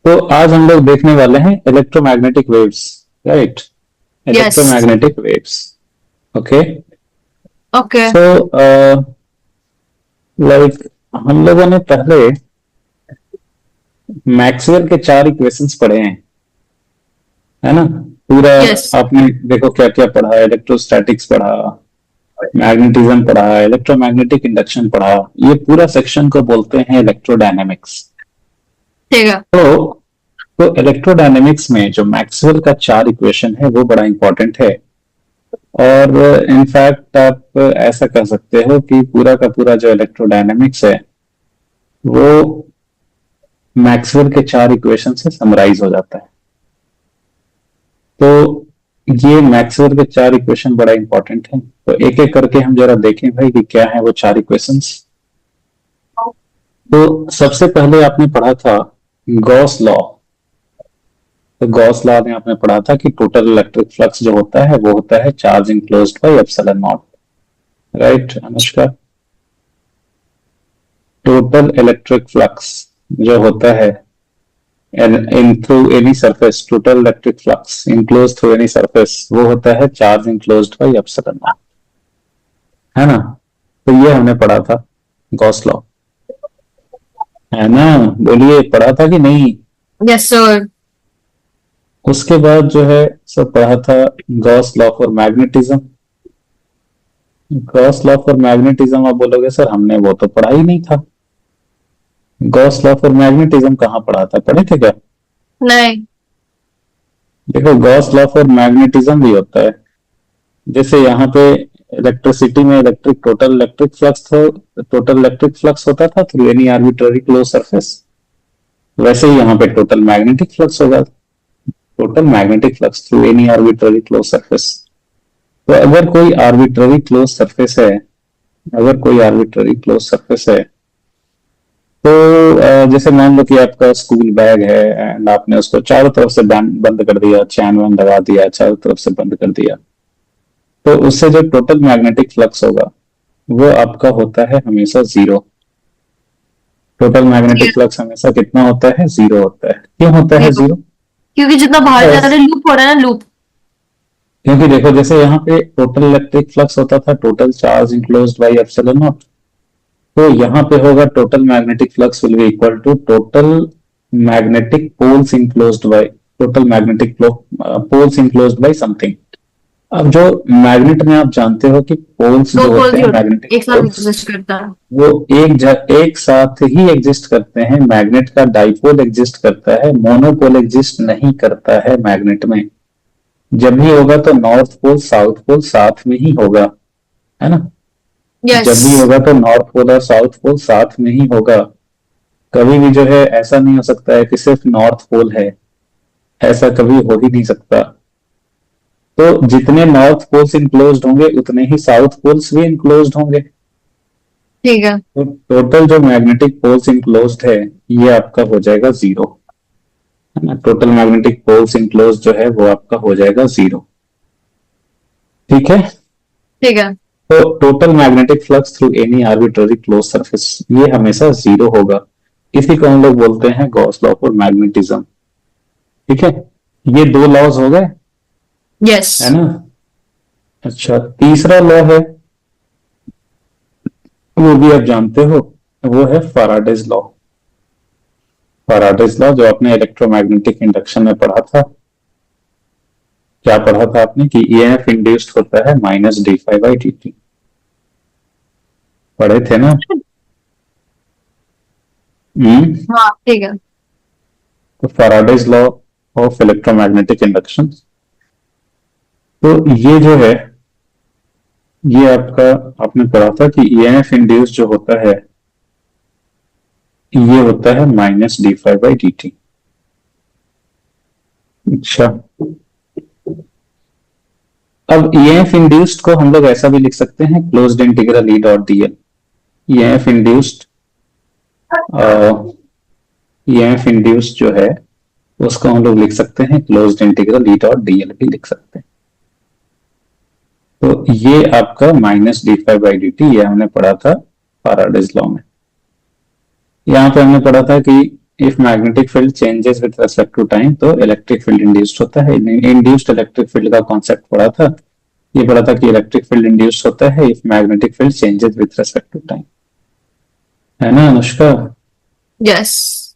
तो आज हम लोग देखने वाले हैं electromagnetic waves, right? Yes. Electromagnetic waves. Okay. Okay. So like हम लोगों ने पहले मैक्सवेल के चार इक्वेशंस पढ़े हैं, है ना? पूरा यस। आपने देखो क्या क्या पढ़ा है, इलेक्ट्रोस्टैटिक्स पढ़ा, मैग्नेटिज्म पढ़ा, इलेक्ट्रोमैग्नेटिक इंडक्शन पढ़ा। ये पूरा सेक्शन को बोलते हैं इलेक्ट्रोडायनेमिक्स। ठीक है। तो इलेक्ट्रोडायनेमिक्स में जो मैक्सवेल का चार इक्वेशन है वो बड़ा इंपॉर्टेंट है। और इनफैक्ट आप ऐसा कह सकते हो कि पूरा का पूरा जो इलेक्ट्रोडायनेमिक्स है वो मैक्सवेल के चार इक्वेशन से समराइज हो जाता है। तो ये मैक्सवेल के चार इक्वेशन बड़ा इंपॉर्टेंट है। तो एक एक करके हम जरा देखें भाई कि क्या है वो चार इक्वेशंस। तो सबसे पहले आपने पढ़ा था गॉस लॉ। तो गॉस लॉ में आपने पढ़ा था कि टोटल इलेक्ट्रिक फ्लक्स जो होता है वो होता है charge enclosed by epsilon not, right Anushka? Total electric flux जो होता है in through any surface, total electric flux enclosed through any surface, वो होता है charge enclosed by epsilon not, है ना? तो ये हमने पढ़ा था गॉस लॉ, है ना? बोलिए, पढ़ा था कि नहीं? Yes sir. उसके बाद जो है सब पढ़ा था Gauss law for magnetism. Gauss law for magnetism आप बोलोगे सर हमने वो तो पढ़ा ही नहीं था। गॉस लॉ फॉर मैग्नेटिज्म कहाँ पढ़ा था, पढ़े थे क्या? नहीं। देखो गॉस लॉ फॉर मैग्नेटिज्म भी होता है, जैसे यहाँ पे इलेक्ट्रिसिटी में इलेक्ट्रिक टोटल इलेक्ट्रिक फ्लक्स तो टोटल इलेक्ट्रिक फ्लक्स होता था through any arbitrary close surface, वैसे ही यहाँ पे टोटल मैग्नेटिक फ्लक्स होगा, total magnetic flux through any arbitrary close surface. तो अगर कोई आर्बिट्ररी क्लोज सरफेस है, अगर कोई आर्बिट्ररी क्लोज सरफेस है तो जैसे मान लो कि आपका स्कूल बैग है एंड आपने उसको चारों तरफ से बंद कर दिया, चैन वैन लगा दिया, चारों तरफ से बंद कर दिया, तो उससे जो टोटल मैग्नेटिक फ्लक्स होगा वो आपका होता है हमेशा जीरो। टोटल मैग्नेटिक फ्लक्स हमेशा कितना होता है? जीरो होता है। क्यों होता है जीरो। जीरो? क्योंकि जितना बाहर जा रहा बस है लूप हो रहा है ना, लूप। क्योंकि देखो जैसे यहाँ पे टोटल इलेक्ट्रिक फ्लक्स होता था total charge enclosed by epsilon naught, तो यहाँ पे होगा total magnetic flux will be equal to total magnetic poles enclosed by total magnetic poles enclosed by something. अब जो मैग्नेट में आप जानते हो कि पोल्स दो जो पोल होते ही हैं होते मैग्नेटिक एक साथ पोल्स, एग्जिस्ट करता है। वो एक साथ ही एग्जिस्ट करते हैं। मैग्नेट का डाइपोल एग्जिस्ट करता है, मोनोपोल एग्जिस्ट नहीं करता है मैग्नेट में। जब भी होगा तो नॉर्थ पोल साउथ पोल साथ में ही होगा, है ना? यस। जब भी होगा तो नॉर्थ पोल और साउथ पोल साथ में ही होगा। कभी भी जो है ऐसा नहीं हो सकता है कि सिर्फ नॉर्थ पोल है, ऐसा कभी हो ही नहीं सकता। तो जितने नॉर्थ पोल्स इनक्लोज्ड होंगे उतने ही साउथ पोल्स भी इनक्लोज्ड होंगे। ठीक है। तो टोटल जो मैग्नेटिक पोल्स इनक्लोज्ड है ये आपका हो जाएगा जीरो, है ना? टोटल मैग्नेटिक पोल्स इनक्लोज्ड जो है वो आपका हो जाएगा जीरो। ठीक है। ठीक है। तो total magnetic flux through any arbitrary close surface ये हमेशा जीरो होगा। इसी को हम लोग बोलते हैं गॉस लॉ फॉर मैग्नेटिज्म। ठीक है, ये दो लॉज हो गए, यस। है ना? अच्छा, तीसरा लॉ है, वो भी आप जानते हो, वो है फैराडेज लॉ। फैराडेज लॉ जो आपने इलेक्ट्रोमैग्नेटिक इंडक्शन में पढ़ा था। क्या पढ़ा था आपने कि ईएमएफ इंड्यूस्ड होता है minus D five by d T, पढ़े थे ना? हाँ ठीक है। तो Faraday's law of electromagnetic induction, तो ये जो है ये आपका आपने पढ़ा था कि ईएमएफ इंड्यूस जो होता है ये होता है minus D five by d t. अच्छा, अब ईएमएफ इंड्यूस्ड को हम लोग ऐसा भी लिख सकते हैं closed integral E dot DL. EMF induced EMF induced जो है उसको हम लोग लिख सकते हैं closed integral E dot DL भी लिख सकते हैं। तो ये आपका minus D five by d T ये हमने पढ़ा था फैराडेज लॉ में। यहाँ पे हमने पढ़ा था कि if magnetic field changes with respect to time तो इलेक्ट्रिक फील्ड इंड्यूस्ड होता है। इंड्यूस्ड इलेक्ट्रिक फील्ड का कॉन्सेप्ट पढ़ा था, ये पढ़ा था कि इलेक्ट्रिक फील्ड इंड्यूस्ड होता है if magnetic field changes with respect to time, है ना अनुष्का? यस।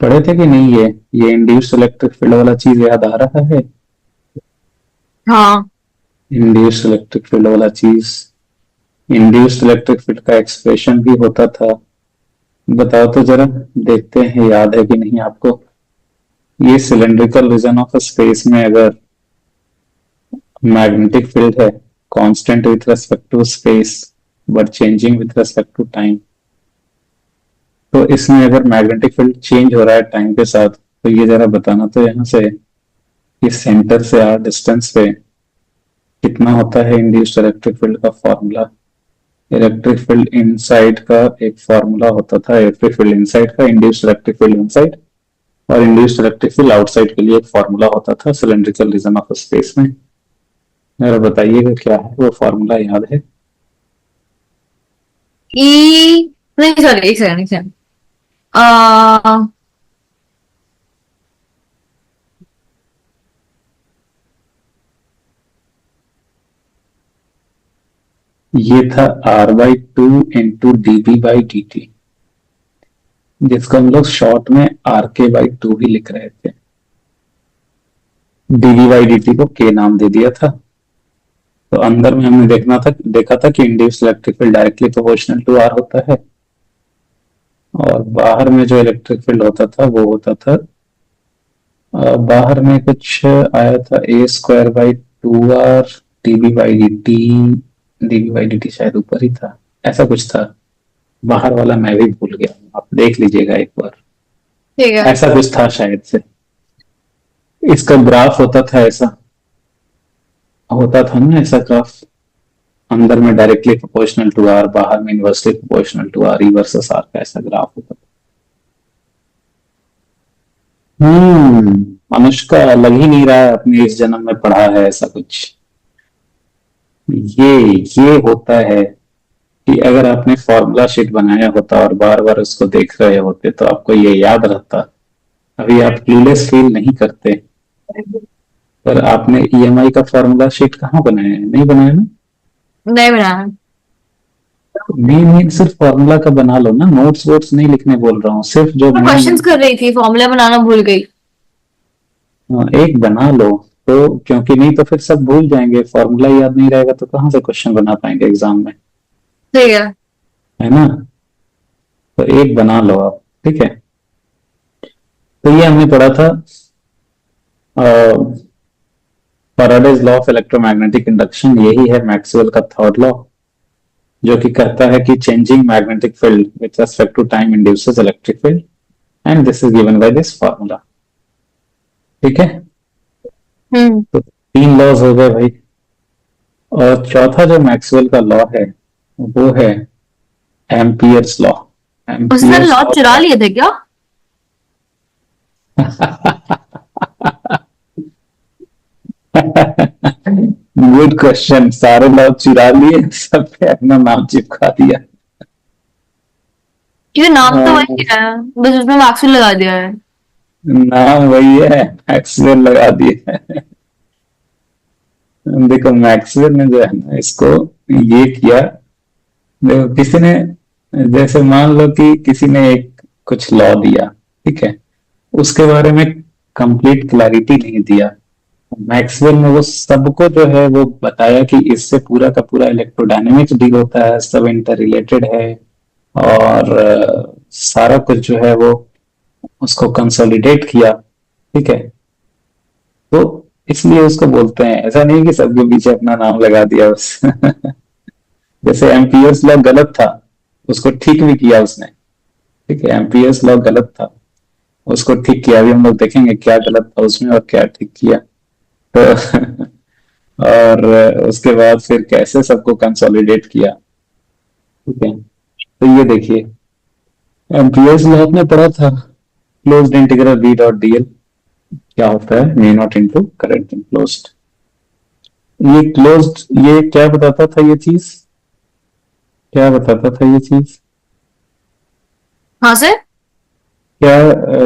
पढ़े थे कि नहीं ये इंड्यूस्ड इलेक्ट्रिक फील्ड वाला चीज याद आ रहा है? हाँ। इंड्यूस्ड इलेक्ट्रिक फील्ड वाला चीज, इंड्यूस्ड इलेक्ट्रिक फील्ड का एक्सप्रेशन भी होता था, बताओ तो जरा, देखते हैं याद है कि नहीं आपको। ये सिलेंड्रिकल रीजन ऑफ स्पेस में अगर मैग्नेटिक फील्ड है constant with respect to space but changing with respect to time, तो इसमें अगर मैग्नेटिक फील्ड चेंज हो रहा है टाइम के साथ, तो ये जरा बताना तो यहाँ से, इस सेंटर से आर डिस्टेंस पे कितना होता है इंड्यूस्ड इलेक्ट्रिक फील्ड का फॉर्मूला। इलेक्ट्रिक फील्ड इनसाइड का एक फॉर्मूला होता था, इलेक्ट्रिक फील्ड इनसाइड का, इंड्यूस्ड इलेक्ट्रिक फील्ड इनसाइड, और इंड्यूस्ड इलेक्ट्रिक फील्ड आउटसाइड के लिए एक फॉर्मूला होता था सिलेंड्रिकल रीजन ऑफ स्पेस में। जरा बताइएगा क्या है वो फॉर्मूला, याद है? ई नहीं, सॉरी, एक सेकंड, एक सेकंड। आ, ये था r/2 इंटू dB/dt, जिसको हम लोग शॉर्ट में RK/2 ही लिख रहे थे, dB/dt को k नाम दे दिया था। तो अंदर में हमने देखा था कि induced electric field directly proportional to r होता है, और बाहर में जो इलेक्ट्रिक फील्ड होता था वो होता था, बाहर में कुछ आया था a²/2r dB/dt शायद ऊपर ही था, ऐसा कुछ था। बाहर वाला मैं भी भूल गया, आप देख लीजिएगा एक बार, ठीक है। ऐसा कुछ था शायद से। इसका ग्राफ होता था ऐसा, होता था ना ऐसा ग्राफ, अंदर में डायरेक्टली प्रोपोर्शनल टू आर, बाहर में inversely proportional to r, E versus r का ऐसा ग्राफ होता था। अनुष्का लग ही नहीं रहा है अपने इस जन्म में पढ़ा है ऐसा कुछ। ये होता है कि अगर आपने फॉर्मूला शीट बनाया होता और बार बार उसको देख रहे होते तो आपको ये याद रहता। अभी आप क्लूलेस फील नहीं करते, पर आपने ईएमआई का फॉर्मूला शीट कहाँ बनाया है? नहीं बनाया ना? नहीं बनाना। नहीं, सिर्फ फॉर्मूला का बना लो ना, नोट्स वोट्स नहीं लिखने बोल रहा हूँ, सिर्फ जो मैं क्वेश्चंस कर रही थी, फॉर्मूला बनाना भूल गई। एक बना लो। तो क्योंकि नहीं तो फिर सब भूल जाएंगे, फॉर्मूला याद नहीं रहेगा तो कहाँ से क्वेश्चन बना पाएंगे एग्जाम में, ठीक है। है ना? तो एक बना लो आप, ठीक है। तो ये हमने पढ़ा था Faraday's law of electromagnetic induction, यही है मैक्सवेल का थर्ड लॉ, जो कि कहता है कि changing magnetic field with respect to time induces electric field, and this is given by this formula. ठीक है, तो तीन लॉज हो गए भाई। और चौथा जो मैक्सवेल का लॉ है वो है एम्पियर्स लॉ। उसने लॉ चुरा लिए थे क्या? गुड क्वेश्चन, सारे लॉ चुरा लिए, सब पे अपना नाम चिपका दिया। क्योंकि नाम तो वही है, बस उसमें मैक्सवेल लगा दिया है। नाम वही है, मैक्सवेल लगा दिया है। देखो मैक्सवेल ने जो है ना इसको ये किया, देखो किसी ने, जैसे मान लो कि किसी ने एक कुछ लॉ दिया, ठीक है, उसके बारे में कंप्लीट क्लैरिटी नहीं दिया। मैक्सवेल ने वो सबको जो है वो बताया कि इससे पूरा का पूरा इलेक्ट्रोडायनेमिक्स डील होता है, सब इंटर रिलेटेड है, और सारा कुछ जो है वो उसको कंसोलिडेट किया, ठीक है। तो इसलिए उसको बोलते हैं, ऐसा नहीं कि सबके पीछे अपना नाम लगा दिया बस। जैसे एम्पियर्स लॉ गलत था, उसको ठीक भी किया उसने, ठीक है, एम्पियर्स लॉ गलत था, उसको ठीक किया। अभी हम लोग देखेंगे क्या गलत था उसमें और क्या ठीक किया। तो और उसके बाद फिर कैसे सबको कंसोलिडेट किया, ठीक है। तो ये देखिए, एम्पियर्स लॉ आपने पढ़ा था, closed integral v dot dl क्या होता है, mu naught into current enclosed. ये क्लोज्ड, ये क्या बताता था, ये चीज क्या बताता था, ये चीज हाँ से क्या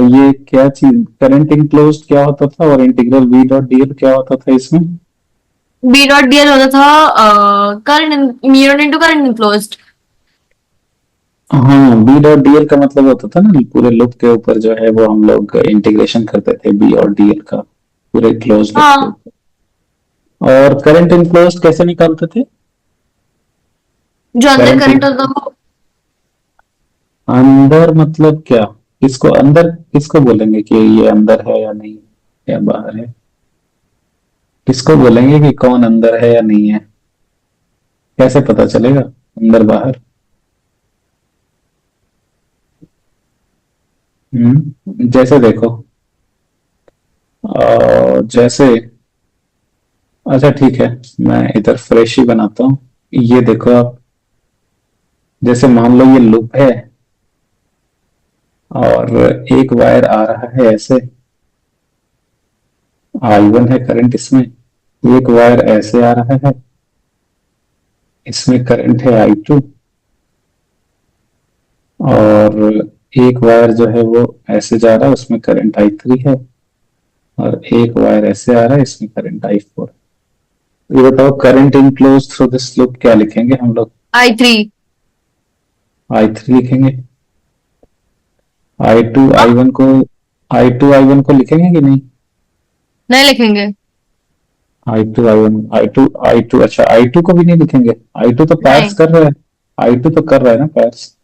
ये क्या चीज करंट इनक्लोज्ड क्या होता था और इंटीग्रल v डॉट dl क्या होता था इसमें? बी डॉट डीएल होता था current mu into current enclosed. हाँ, बी डॉट dl का मतलब होता था ना पूरे लूप के ऊपर जो है वो हम लोग इंटीग्रेशन करते थे बी और dl का पूरे क्लोज लूप के हाँ, ऊपर। और करंट इनक्लोज्ड कैसे निकालते थे? जो अंदर करंट करंट होता था वो। अंदर मतलब क्या? किसको अंदर किसको बोलेंगे कि ये अंदर है या नहीं या बाहर है? किसको बोलेंगे कि कौन अंदर है या नहीं है? कैसे पता चलेगा अंदर बाहर? जैसे देखो, जैसे, अच्छा ठीक है, मैं इधर फ्रेश ही बनाता हूँ। ये देखो आप, जैसे मान लो ये लूप है और एक वायर आ रहा है ऐसे, I1 है करंट इसमें, एक वायर ऐसे आ रहा है, इसमें करंट है I2, और एक वायर जो है वो ऐसे जा रहा है उसमें करंट I3 है, और एक वायर ऐसे आ रहा है इसमें करंट I4। ये बताओ current enclose through this loop क्या लिखेंगे हम लोग? I3। I3 लिखेंगे। I2 I1 को, I2 I1 को लिखेंगे कि नहीं? नहीं लिखेंगे। I2 I1 I2 I2, अच्छा I2 को भी नहीं लिखेंगे? I2 तो पार्स नहीं। कर रहा है, I2 तो कर रहा है ना पार्स।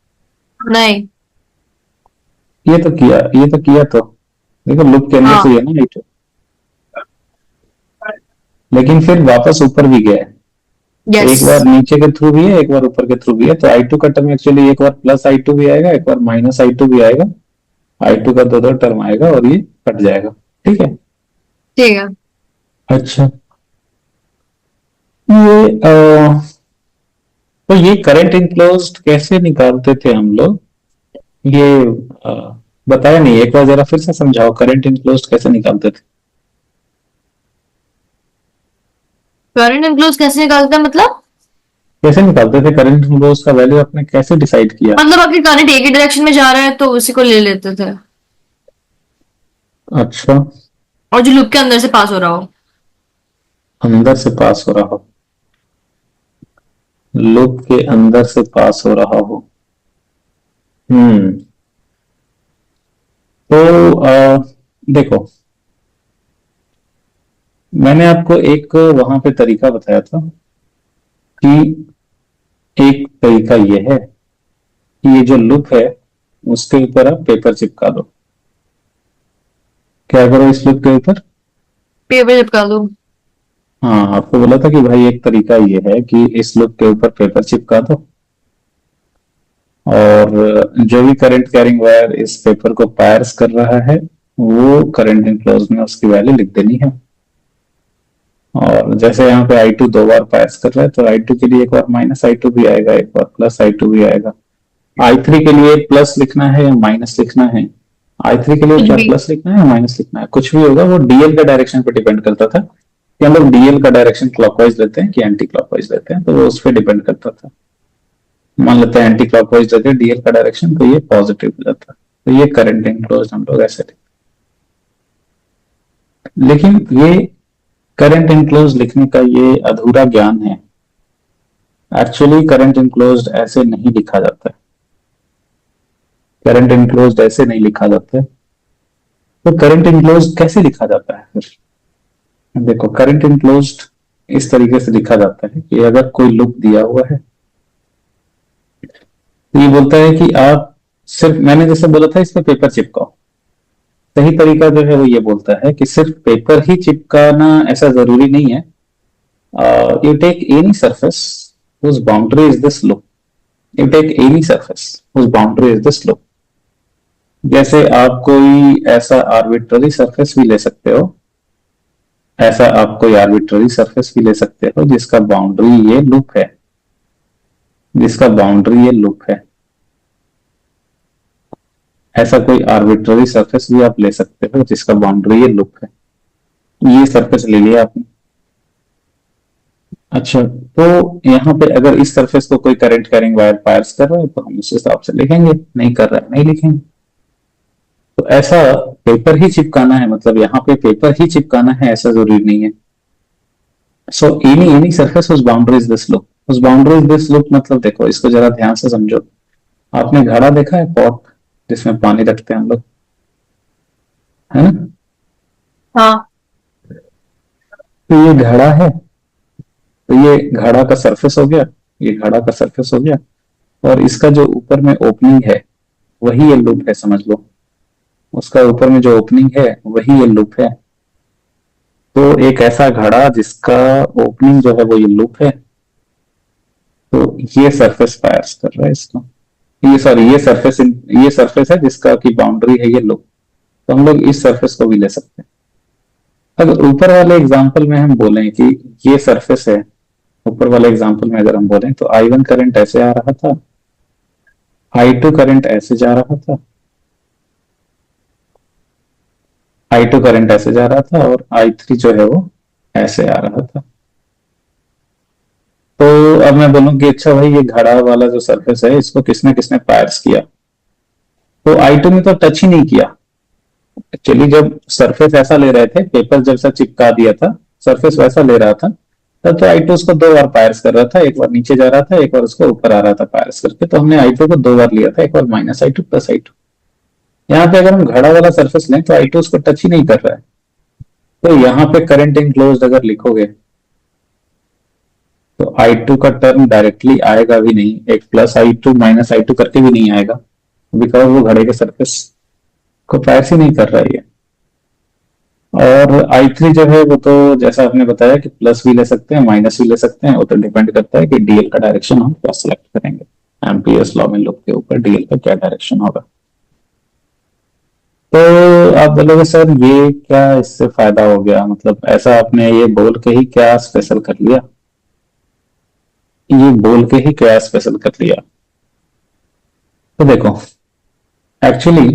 नहीं। ये तो किया तो, देखो लूप के अंदर से हाँ। ही है ना I2, लेकिन फिर वापस ऊपर भी गया है। यस। एक बार नीचे के थ्रू भी है, एक बार ऊपर के थ्रू भी है, तो I2 का टर्म एक्चुअली एक बार प्लस I2 भी आएगा, एक बार माइनस I2 भी आएगा। I2 का दो दो टर्म आएगा और ये कट जाएगा। ठीक है। ठीक है। अच्छा, ये तो ये करंट इनक्लोज्ड कैसे निकालते थे हम लोग? ये अ, बताया नहीं, एक बार जरा फिर से समझाओ करंट इनक्लोज्ड कैसे निकालते थे? करंट इनक्लोज कैसे निकालते हैं मतलब? कैसे निकालते थे करंट इनक्लोज्ड का वैल्यू आपने कैसे डिसाइड किया? मतलब अगर करंट एक ही डायरेक्शन में जा रहा है तो उसी को ले लेते थे। अच्छा, और जो लूप के अंदर से पास हो रहा हो। अंदर से पास हो रहा हो, लूप के अंदर से पास हो रहा हो। हम्म तो देखो, मैंने आपको एक वहां पे तरीका बताया था कि एक तरीका ये है कि ये जो लूप है उसके ऊपर आप पेपर चिपका दो। क्या करो इस लूप के ऊपर? पेपर चिपका दो। हाँ, आपको बोला था कि भाई एक तरीका ये है कि इस लूप के ऊपर पेपर चिपका दो, और जो भी करंट कैरिंग वायर इस पेपर को पायर्स कर रहा है वो करंट इनक्लोज में उसकी वैल्यू लिख देनी है। और जैसे यहाँ पे I2 दो बार पायर्स कर रहा है तो I2 के लिए एक बार माइनस I2 भी आएगा, एक बार प्लस I2 भी आएगा। I3 के लिए प्लस लिखना है या माइनस लिखना है? I3 के लिए कुछ क्या भी। प्लस लिखना है या माइनस लिखना है? कुछ भी होगा, वो डीएल का डायरेक्शन पे डिपेंड करता था कि हम लोग डीएल का डायरेक्शन क्लॉकवाइज लेते हैं कि एंटी क्लॉकवाइज लेते हैं, तो वो उस पर डिपेंड करता था। मान लेते हैं एंटी क्लॉकवाइज लेते हैं डीएल का डायरेक्शन, तो ये पॉजिटिव हो जाता है, तो ये करंट इनक्लोज हम लोग ऐसे लिखते। लेकिन ये करंट इनक्लोज लिखने का ये अधूरा ज्ञान है। एक्चुअली करंट इनक्लोज ऐसे नहीं लिखा जाता है, करंट इनक्लोज ऐसे नहीं लिखा जाता है। तो करंट इनक्लोज कैसे लिखा जाता है फिर? देखो, करंट इनक्लोज्ड इस तरीके से लिखा जाता है कि अगर कोई लूप दिया हुआ है तो ये बोलता है कि आप सिर्फ, मैंने जैसे बोला था इस पे पेपर चिपकाओ, सही तरीका जो है वो ये बोलता है कि सिर्फ पेपर ही चिपकाना ऐसा जरूरी नहीं है। You take any surface whose boundary is this loop, you take any surface whose boundary is this loop। जैसे आप कोई ऐसा आर्बिट्ररी सरफेस भी ले सकते हो, ऐसा आप कोई आर्बिट्ररी सरफेस भी ले सकते हो जिसका बाउंड्री ये लूप है, जिसका बाउंड्री ये लूप है। ऐसा कोई आर्बिट्ररी सरफेस भी आप ले सकते हो जिसका बाउंड्री ये लूप है। ये सरफेस ले लिया आपने। अच्छा, तो यहाँ पे अगर इस सरफेस को कोई करंट कैरिंग वायर पायर्स कर रहा है तो हम उस हिसाब से लिखेंगे, नहीं कर रहा है नहीं लिखेंगे। तो ऐसा पेपर ही चिपकाना है, मतलब यहाँ पे पेपर ही चिपकाना है ऐसा जरूरी नहीं है। सो एनी सरफेस उस बाउंड्रीज दिस लुक, उस बाउंड्रीज दिस लुक मतलब देखो इसको जरा ध्यान से समझो। आपने घड़ा देखा है, पॉट जिसमें पानी रखते हैं हम लोग, है ना? हाँ। तो ये घड़ा है, तो ये घड़ा का सरफेस हो गया, ये घड़ा का सरफेस हो गया, और इसका जो ऊपर में ओपनिंग है वही ये लूप है, समझ लो। उसका ऊपर में जो ओपनिंग है वही ये लूप है। तो एक ऐसा घड़ा जिसका ओपनिंग जो है वो ये लूप है, तो ये सरफेस पायर्स कर रहा है इसको। ये सॉरी, ये सरफेस है जिसका की बाउंड्री है ये लूप। तो हम लोग इस सरफेस को भी ले सकते हैं। अगर ऊपर वाले एग्जांपल में हम बोलें कि ये सरफेस है, ऊपर वाले एग्जांपल में अगर हम बोलें तो I1 करंट ऐसे आ रहा था, I2 करंट ऐसे जा रहा था, I2 करंट ऐसे जा रहा था, और I3 जो है वो ऐसे आ रहा था। तो अब मैं बोलूं कि अच्छा भाई ये घड़ा वाला जो सरफेस है इसको किसने किसने पायर्स किया, तो I2 ने तो टच ही नहीं किया। एक्चुअली जब सरफेस ऐसा ले रहे थे, पेपर जब सा चिपका दिया था, सरफेस वैसा ले रहा था, तब तो I2 उसको दो बार पायर्स कर रहा था, एक बार नीचे जा रहा था, एक बार उसको ऊपर आ रहा था पायर्स करके। तो हमने I2 को दो बार लिया था, एक बार -I2 प्लस I2। यहाँ पे अगर हम घड़ा वाला सरफेस लें तो I2 उसको टच ही नहीं कर रहा है। तो यहाँ पे करंट इनक्लोज्ड अगर लिखोगे तो I2 का टर्म डायरेक्टली आएगा भी नहीं, एक +I2 -I2 करके भी नहीं आएगा, बिकॉज वो घड़े के सरफेस को पायर्स ही नहीं कर रहा है। और I3 जो है वो तो जैसा आपने बताया कि प्लस भी ले सकते हैं, माइनस भी ले सकते हैं, वो तो डिपेंड करता है कि डीएल का डायरेक्शन हम क्या सिलेक्ट करेंगे। एम्पियर्स लॉ में लुक के ऊपर डीएल का क्या डायरेक्शन होगा। तो आप बोलोगे सर ये क्या इससे फायदा हो गया, मतलब ऐसा आपने ये बोल के ही क्या स्पेशल कर लिया, ये बोल के ही क्या स्पेशल कर लिया। तो देखो, एक्चुअली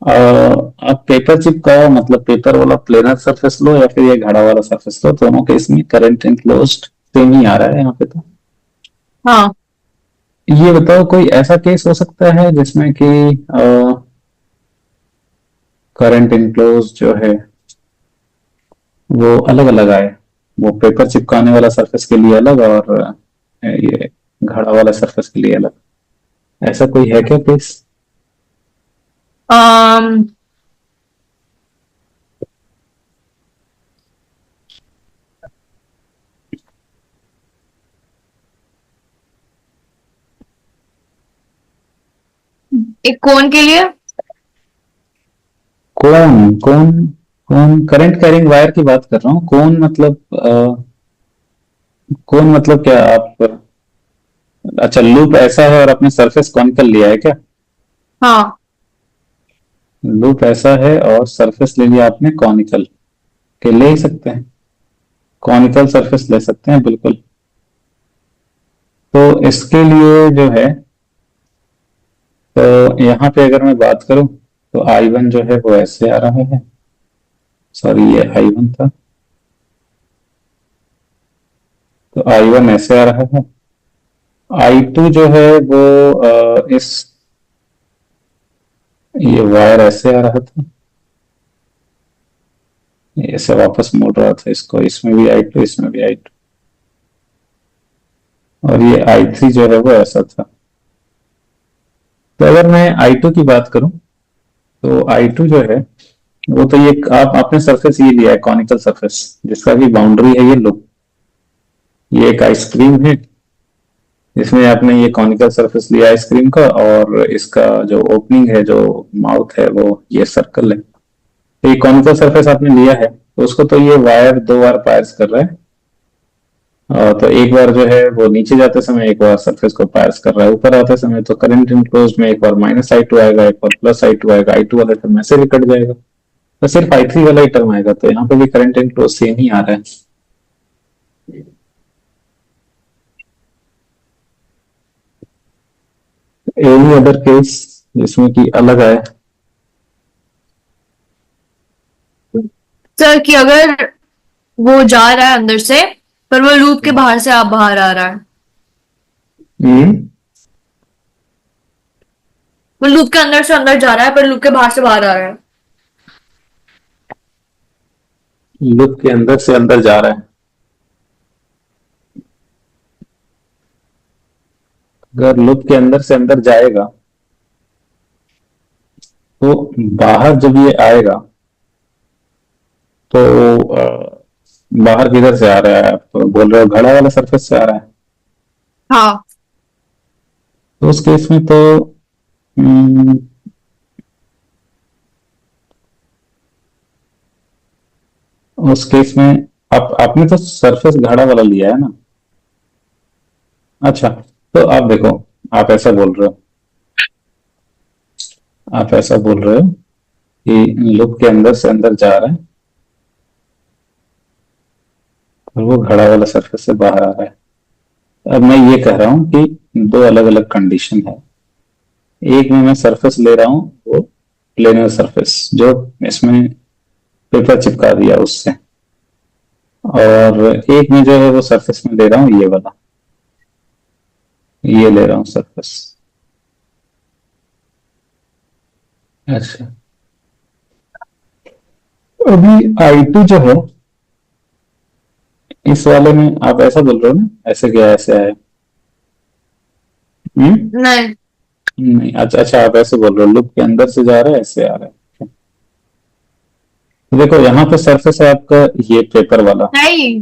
आप पेपर चिपकाओ, मतलब पेपर वाला प्लेनर सरफेस लो या फिर ये घड़ा वाला सरफेस लो, दोनों केस में करंट इनक्लोज्ड सेम ही आ रहा है यहाँ पे। तो हाँ। ये बताओ कोई ऐसा केस हो सकता है जिसमें कि करंट इनक्लोज जो है वो अलग अलग आए, वो पेपर चिपकाने वाला सरफेस के लिए अलग और ये घड़ा वाला सरफेस के लिए अलग, ऐसा कोई है क्या केस? um, एक कोन के लिए। कौन कौन कौन करंट कैरिंग वायर की बात कर रहा हूँ, कौन मतलब कौन मतलब क्या आप, अच्छा लूप ऐसा है और आपने सरफेस कॉनिकल लिया है क्या? हाँ। लूप ऐसा है और सरफेस ले लिया आपने कॉनिकल, के ले ही सकते हैं, कॉनिकल सरफेस ले सकते हैं बिल्कुल। तो इसके लिए जो है, तो यहाँ पे अगर मैं बात करूं तो I1 जो है वो ऐसे आ रहा है, सॉरी ये I1 था, तो I1 ऐसे आ रहा है। I2 जो है वो इस, ये वायर ऐसे आ रहा था, ऐसे वापस मोड़ रहा था इसको, इसमें भी I2 इसमें भी I2, और ये I3 जो है वो ऐसा था। तो अगर मैं I2 की बात करूं तो I2 जो है वो तो ये आपने सरफेस ये लिया है कॉनिकल सरफेस, जिसका भी बाउंड्री है ये लो, ये एक आइसक्रीम है जिसमें आपने ये कॉनिकल सरफेस लिया आइसक्रीम का, और इसका जो ओपनिंग है जो माउथ है वो ये सर्कल है। तो ये कॉनिकल सरफेस आपने लिया है, तो उसको तो ये वायर दो बार पायर्स कर रहा है। तो एक बार जो है वो नीचे जाते समय एक बार सरफेस को पायर्स कर रहा है, ऊपर आते समय तो करंट इनक्लोज में एक बार -I2 आएगा, एक बार +I2 आएगा, I2 वाला टर्म ऐसे भी कट जाएगा, तो सिर्फ I3 वाला ही टर्म आएगा। तो यहाँ पे भी करंट इनक्लोज सेम ही आ रहा है। एनी अदर केस जिसमें कि अलग आए? सर कि अगर वो जा रहा है अंदर से पर वो लूप के बाहर से आप बाहर आ रहा है। हम्म। वो लूप के अंदर से अंदर जा रहा है पर लूप के बाहर से बाहर आ रहा है। लूप के अंदर से अंदर जा रहा है। अगर लूप के अंदर से अंदर जाएगा तो बाहर जब ये आएगा तो बाहर किधर से आ रहा है? आप बोल रहे हो घड़ा वाला सरफेस से आ रहा है। हाँ। तो उस केस में तो हम्म, उस केस में आप आपने तो सरफेस घड़ा वाला लिया है ना। अच्छा, तो आप देखो, आप ऐसा बोल रहे हो, आप ऐसा बोल रहे हो कि लूप के अंदर से अंदर जा रहा है और वो घड़ा वाला सरफेस से बाहर आ रहा है। अब मैं ये कह रहा हूं कि दो अलग अलग कंडीशन है। एक में मैं सरफेस ले रहा हूँ, वो प्लेनर सरफेस जो इसमें पेपर चिपका दिया उससे, और एक में जो है वो सरफेस में ले रहा हूँ ये वाला, ये ले रहा हूँ सरफेस। अच्छा, अभी I2 जो है इस वाले में आप ऐसा बोल रहे हो ना, ऐसे क्या ऐसे है? हम्म। नहीं। नहीं, अच्छा अच्छा, आप ऐसे बोल रहे हो लूप के अंदर से जा रहा है ऐसे आ रहा है। तो देखो यहाँ पे सरफेस है आपका ये पेपर वाला, नहीं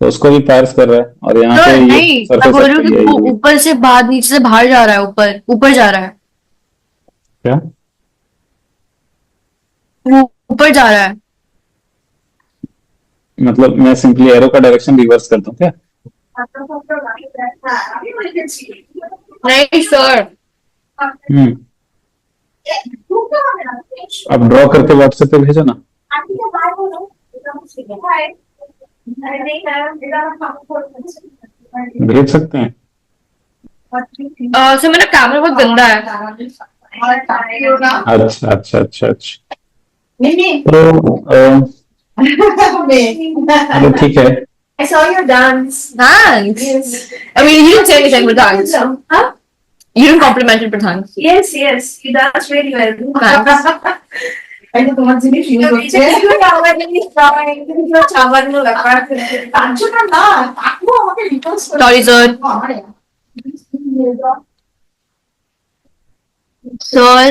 तो उसको भी पार्स कर रहा है, और यहाँ तो पे ये नहीं, मैं सरफेस बोल रही आपका हूँ कि ये वो ये ऊपर से बाहर, नीचे से बाहर जा रहा है, ऊपर ऊपर जा रहा है। क्या? वो ऊपर जा रहा है। मतलब मैं सिंपली एरो का डायरेक्शन रिवर्स कर दूं क्या? नहीं सर। हम्म। आप ड्रॉ करके व्हाट्सएप पे भेजो ना। भेज सकते हैं। सर मेरा कैमरा बहुत गंदा है। अच्छा अच्छा अच्छा अच्छा। तो चलो ठीक है। I saw your dance. Thanks. Yes. I mean, you didn't say anything for thanks. Huh? You didn't compliment it for thanks. Yes, yes. You danced really well. Thanks. Sorry, sir. Sir.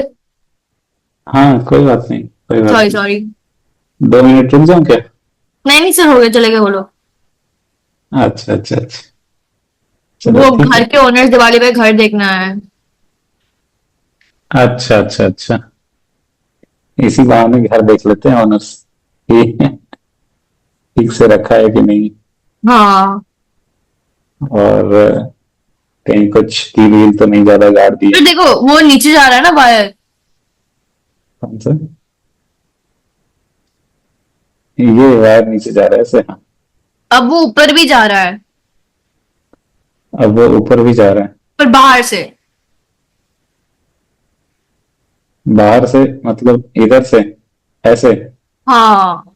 हाँ, कोई बात नहीं, कोई बात Sorry, नहीं। sorry. 2 minute रुक जाऊं क्या? नहीं नहीं सर, हो गया, चले गए बोलो। अच्छा अच्छा अच्छा, चलो वो ठीक घर है। के ओनर्स दिवाली पे घर देखना है। अच्छा अच्छा अच्छा, इसी बहाने घर देख लेते हैं ऑनर्स कि ठीक से रखा है कि नहीं, हाँ। और कहीं कुछ कील वील तो नहीं ज्यादा गाड़ दी तो है। देखो वो नीचे जा रहा है ना वायर। कौन सा? ये वायर नीचे जा रहा है ऐसे, हाँ। अब वो ऊपर भी जा रहा है अब वो ऊपर भी जा रहा है। पर बाहर से। बाहर से मतलब इधर से, ऐसे, हाँ।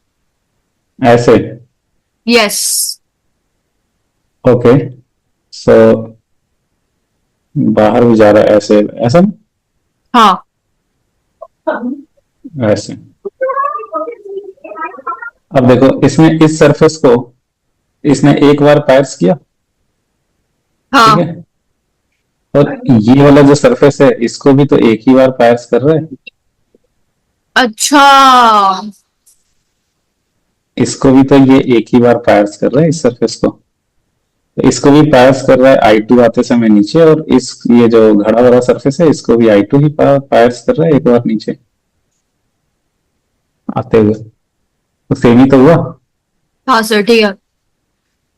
ऐसे। यस। ओके, सो बाहर भी जा रहा है ऐसे, ऐसा ना? हाँ। ऐसे। अब देखो इसमें इस सरफेस को इसने एक बार पायर्स किया, ठीक हाँ। है, और ये वाला जो सरफेस है इसको भी तो एक ही बार पायर्स कर रहा है। अच्छा। इसको भी तो ये एक ही बार पायर्स कर रहा है, इस सरफेस को। तो इसको भी पायर्स कर रहा है I2 आते समय नीचे, और इस ये जो घड़ा वाला सरफेस है इसको भी I2 ही पायर्स कर रहा है एक बार नीचे आते हुए। तो सेम ही तो हुआ। हाँ सर ठीक है।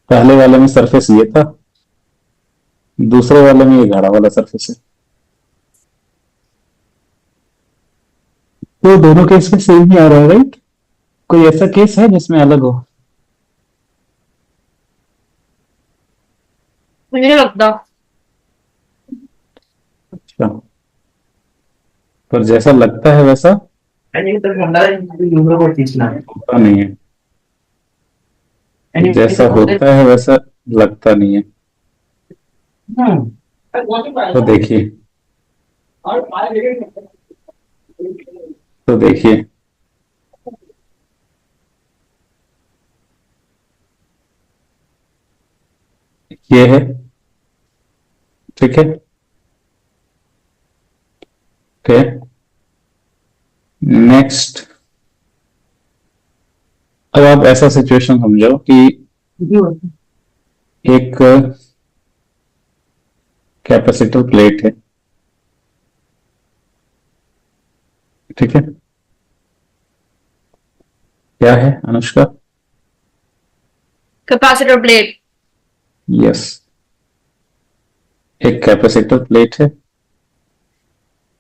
पहले वाले में सरफेस ये था, दूसरे वाले में ये घड़ा वाला सरफेस है। तो दोनों केस में सेम ही आ रहा है, राइट? कोई ऐसा केस है जिसमें अलग हो? मुझे नहीं लगता। अच्छा, पर जैसा लगता है वैसा होता नहीं है। जैसा होता है वैसा लगता नहीं है। तो देखिए, तो देखिए ये है, ठीक है, ओके। नेक्स्ट, अब आप ऐसा सिचुएशन समझो कि एक कैपेसिटर प्लेट है, ठीक है, क्या है अनुष्का? Capacitor plate. यस, एक कैपेसिटर प्लेट है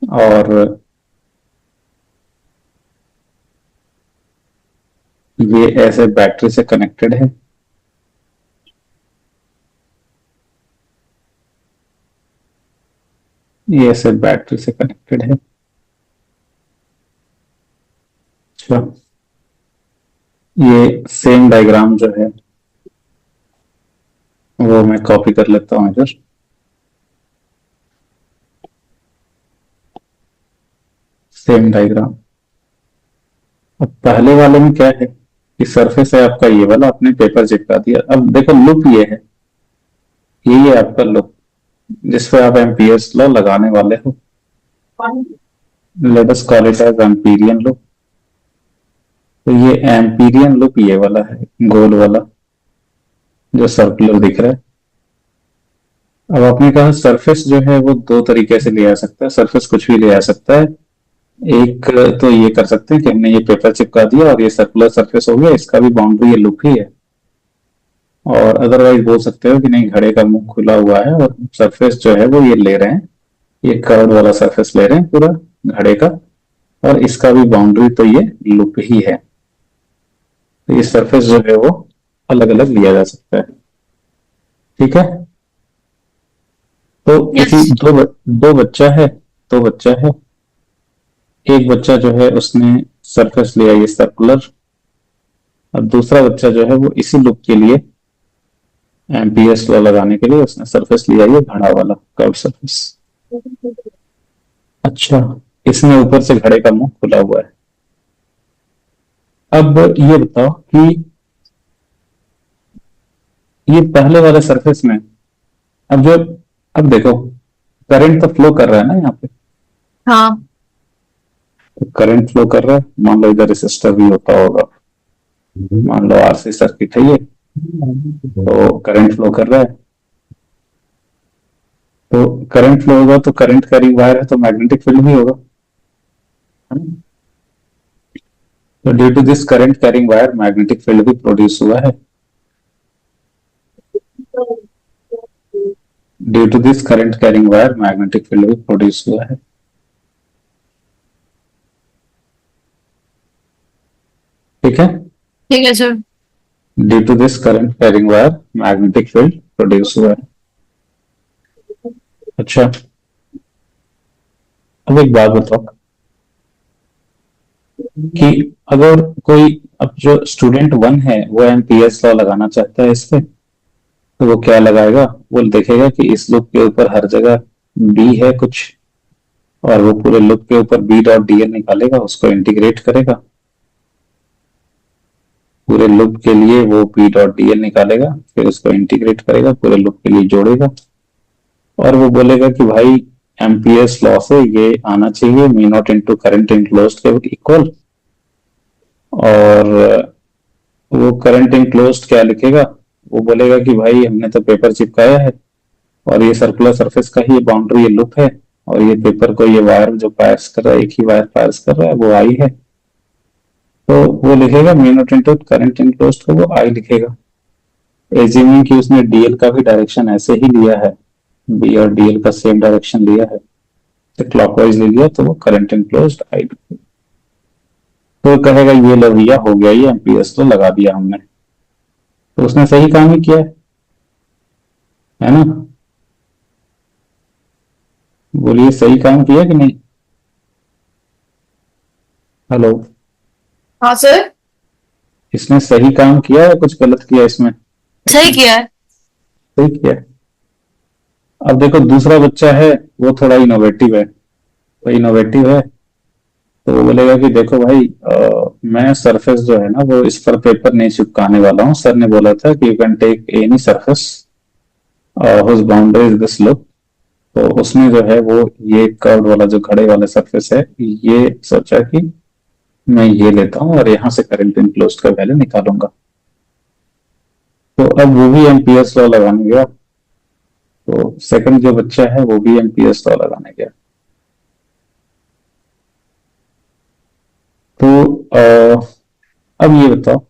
और ये ऐसे बैटरी से कनेक्टेड है। ये ऐसे बैटरी से कनेक्टेड है। अच्छा, ये सेम डायग्राम जो है वो मैं कॉपी कर लेता हूं इधर। Same diagram. अब पहले वाले में क्या है कि सरफेस है आपका ये वाला, आपने पेपर चिपका दिया। अब देखो लूप ये है, यही है आपका लूप जिस पे आप एम्पियर्स लॉ लगाने वाले हो। Let us call it as Amperian loop. तो ये एम्पीरियन लूप ये वाला है, गोल वाला जो सर्कुलर दिख रहा है। अब आपने कहा सरफेस जो है वो दो तरीके से ले आ सकता है, सरफेस कुछ भी ले आ सकता है। एक तो ये कर सकते हैं कि हमने ये पेपर चिपका दिया और ये सर्कुलर सरफेस हो गया, इसका भी बाउंड्री ये लूप ही है। और अदरवाइज बोल सकते हो कि नहीं, घड़े का मुंह खुला हुआ है और सरफेस जो है वो ये ले रहे हैं, ये कर्व वाला सरफेस ले रहे हैं पूरा घड़े का, और इसका भी बाउंड्री तो ये लूप ही है। तो ये सरफेस जो है वो अलग अलग लिया जा सकता है, ठीक है। तो किसी Yes. दो बच्चा है, दो बच्चा है। एक बच्चा जो है उसने सरफेस लिया ये सर्कुलर, और दूसरा बच्चा जो है वो इसी लूप के लिए एम्पियर्स लॉ लगाने के लिए उसने सरफेस लिया ये घड़ा वाला कर्व सरफेस। अच्छा, इसमें ऊपर से घड़े का मुंह खुला हुआ है। अब ये बताओ कि ये पहले वाले सरफेस में अब जो, अब देखो करंट तो फ्लो कर रहा है ना यहाँ पे, हाँ. तो करंट फ्लो कर रहा है। मान लो इधर रेसिस्टर भी होता होगा, मान लो आरसी सर्किट है ये, तो करंट फ्लो कर रहा है। तो करंट फ्लो होगा तो करंट कैरिंग वायर है तो मैग्नेटिक फील्ड भी होगा। तो due to this current carrying wire magnetic field भी प्रोड्यूस हुआ है। Due to this current carrying wire magnetic field भी प्रोड्यूस हुआ है, ठीक है। ठीक है sir. Due to this current carrying wire magnetic field produce हुआ है। अच्छा, अब एक बात बताओ कि अगर कोई, अब जो स्टूडेंट वन है वो एम्पियर्स लॉ लगाना चाहता है इस पे, तो वो क्या लगाएगा? वो देखेगा कि इस लूप के ऊपर हर जगह बी है कुछ, और वो पूरे लूप के ऊपर बी डॉट डीएल निकालेगा, उसको इंटीग्रेट करेगा। पूरे लूप के लिए वो बी डॉट डीएल निकालेगा, फिर उसको इंटीग्रेट करेगा, पूरे लूप के लिए जोड़ेगा, और वो बोलेगा कि भाई एम्पियर्स लॉ से ये आना चाहिए mu naught into current enclosed के इक्वल। और वो करंट इनक्लोज्ड क्या लिखेगा? वो बोलेगा कि भाई हमने तो पेपर चिपकाया है और ये सर्कुलर सरफेस का ही बाउंड्री ये लूप है, और ये पेपर को ये वायर जो पास कर रहा है, एक ही वायर पास कर रहा है, वो आई है। तो वो लिखेगा mu naught into current enclosed को वो आई लिखेगा, एज्यूमिंग कि उसने डीएल का भी डायरेक्शन ऐसे ही लिया है, बी और डीएल का सेम डायरेक्शन लिया है, तो क्लॉकवाइज ले लिया, तो वो करंट इनक्लोज्ड आई लिखेगा। तो कहेगा ये लो भैया हो गया, ये एम्पियर्स तो लगा दिया हमने। तो उसने सही काम ही किया है ना? बोलिए सही काम किया कि नहीं? हेलो, हाँ सर. इसने सही काम किया या कुछ गलत किया इसमें? सही किया है. सही किया। अब देखो दूसरा बच्चा है वो थोड़ा इनोवेटिव है, वो इनोवेटिव है। तो वो बोलेगा कि देखो भाई, मैं सरफेस जो है ना वो इस पर पेपर नहीं चिपकाने वाला हूँ। सर ने बोला था कि you can take any surface whose boundary is this slope. तो उसमें जो है वो ये कर्व वाला जो घड़े वाले सरफेस है, ये सोचा कि मैं ये लेता हूँ और यहाँ से करंट इनक्लोज्ड का वैल्यू निकालूंगा। तो अब वो भी एम्पियर्स लॉ लगाने गया। तो सेकंड जो बच्चा है वो भी एम्पियर्स लॉ लगाने गया। तो अब ये बताओ,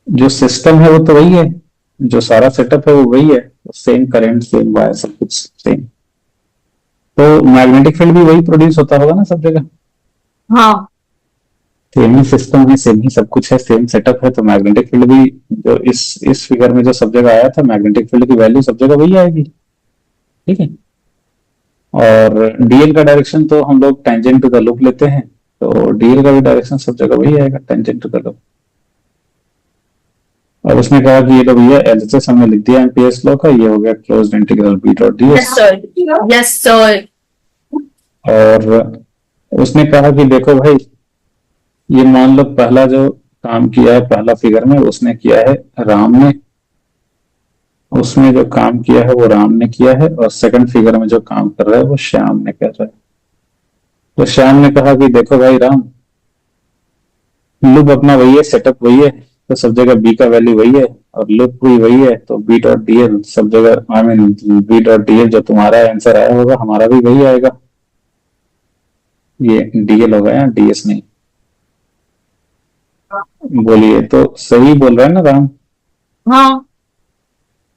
जो सिस्टम है वो तो वही है, जो सारा सेटअप है वो वही है, सेम करंट सेम वायर सब कुछ सेम। तो मैग्नेटिक फील्ड भी वही प्रोड्यूस होता होगा ना सब जगह। हाँ, सेम ही सिस्टम है, सेम ही सब कुछ है, सेम सेटअप है, तो मैग्नेटिक फील्ड भी जो इस फिगर में जो सब जगह आया था, मैग्नेटिक फील्ड की वैल्यू सब जगह वही आएगी। ठीक है। और डीएल का डायरेक्शन तो हम लोग टेंजेंट टू द लूप लेते हैं, तो डीएल का भी डायरेक्शन सब जगह वही आएगा, टेंजेंट टू द लूप। और उसने कहा कि ये लो भैया, एलएचएस हमने लिख दिया एमपीएस लॉ का, ये हो गया closed integral B dot ds. Yes sir, yes sir. और उसने कहा कि देखो भाई, ये मान लो पहला जो काम किया है पहला फिगर में उसने किया है राम ने, उसमें जो काम किया है वो राम ने किया है, और सेकंड फिगर में जो काम कर रहा है वो श्याम ने कर रहा है। तो श्याम ने कहा कि देखो भाई राम, लूप अपना वही है, सेटअप वही है, तो सब जगह बी का वैल्यू वही है और लूप भी वही है, तो बी डॉट डीएल सब जगह, I mean B dot dl जो तुम्हारा आंसर आया होगा हमारा भी वही आएगा। ये डीएल होगा या डीएस नहीं? बोलिए, तो सही बोल रहा है ना राम?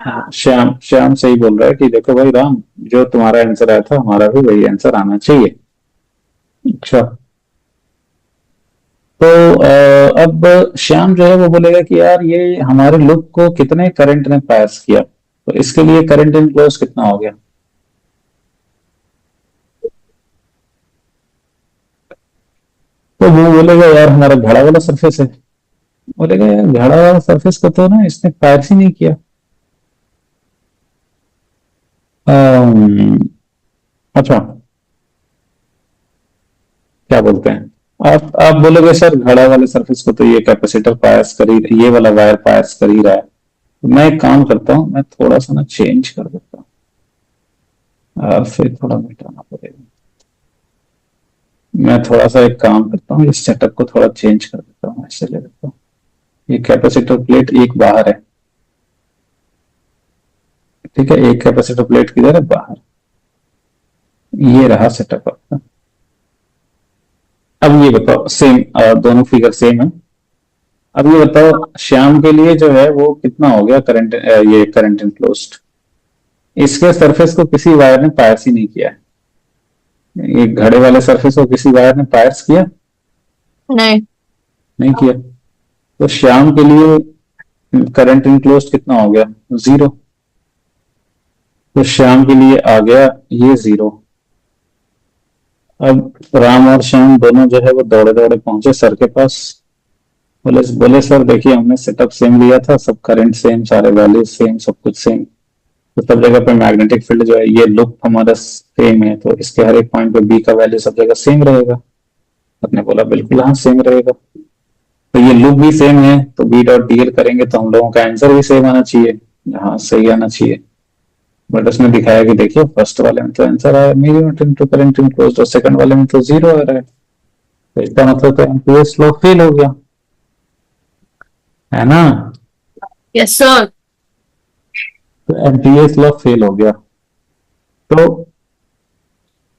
हाँ, श्याम श्याम सही बोल रहा है कि देखो भाई राम, जो तुम्हारा आंसर आया था हमारा भी वही आंसर आना चाहिए। अच्छा। तो अब श्याम जो है वो बोलेगा कि यार ये हमारे लूप को कितने करंट ने पास किया, तो इसके लिए करंट इनक्लोज कितना हो गया? तो वो बोलेगा यार हमारा घड़ा वाला सरफेस है। बोलेगा यार घड़ा वाला सरफेस को तो ना इसने पास ही नहीं किया। अच्छा, क्या बोलते हैं आप बोलोगे सर घड़ा वाले सरफेस को तो ये कैपेसिटर पास कर ही, ये वाला वायर पास कर ही रहा है। तो मैं एक काम करता हूँ, मैं थोड़ा सा ना चेंज कर देता हूँ और फिर थोड़ा मिटाना पड़ेगा। मैं थोड़ा सा एक काम करता हूँ, इस सेटअप को थोड़ा चेंज कर देता हूँ, ऐसे ले लेता हूँ। ये कैपेसिटर प्लेट एक बाहर है, ठीक है, एक कैपेसिटर प्लेट किधर है? बाहर। ये रहा सेटअप आपका। अब ये बताओ, सेम दोनों फिगर सेम है। अब ये बताओ श्याम के लिए जो है वो कितना हो गया करंट, ये करंट इनक्लोज्ड। इसके सरफेस को किसी वायर ने पायर्स ही नहीं किया है। ये घड़े वाले सरफेस को किसी वायर ने पायर्स किया? नहीं, नहीं किया। तो श्याम के लिए करंट इनक्लोज्ड कितना हो गया? जीरो। तो श्याम के लिए आ गया ये जीरो। अब राम और श्याम दोनों जो है वो दौड़े दौड़े पहुंचे सर के पास। बोले बोले सर देखिए, हमने सेटअप सेम लिया था, सब करंट सेम, सारे वैल्यू सेम, सब कुछ सेम, तो सब जगह पे मैग्नेटिक फील्ड जो है ये लूप हमारा सेम है, तो इसके हर एक पॉइंट पे बी का वैल्यू सब जगह सेम रहेगा। आपने बोला बिल्कुल हाँ सेम रहेगा। तो ये लूप भी सेम है, तो बी डॉट डीएल करेंगे तो हम लोगों का आंसर भी सेम आना चाहिए, हाँ सही आना चाहिए। बट उसने दिखाया कि देखिए फर्स्ट वाले में तो आंसर आया मीडियम इनटू करंट इनक्लोज्ड, और सेकंड वाले में तो जीरो आ रहा है, तो इसका मतलब तो एम्पियर्स लॉ फेल हो गया, है ना? Yes sir. तो एम्पियर्स लॉ फेल हो गया। तो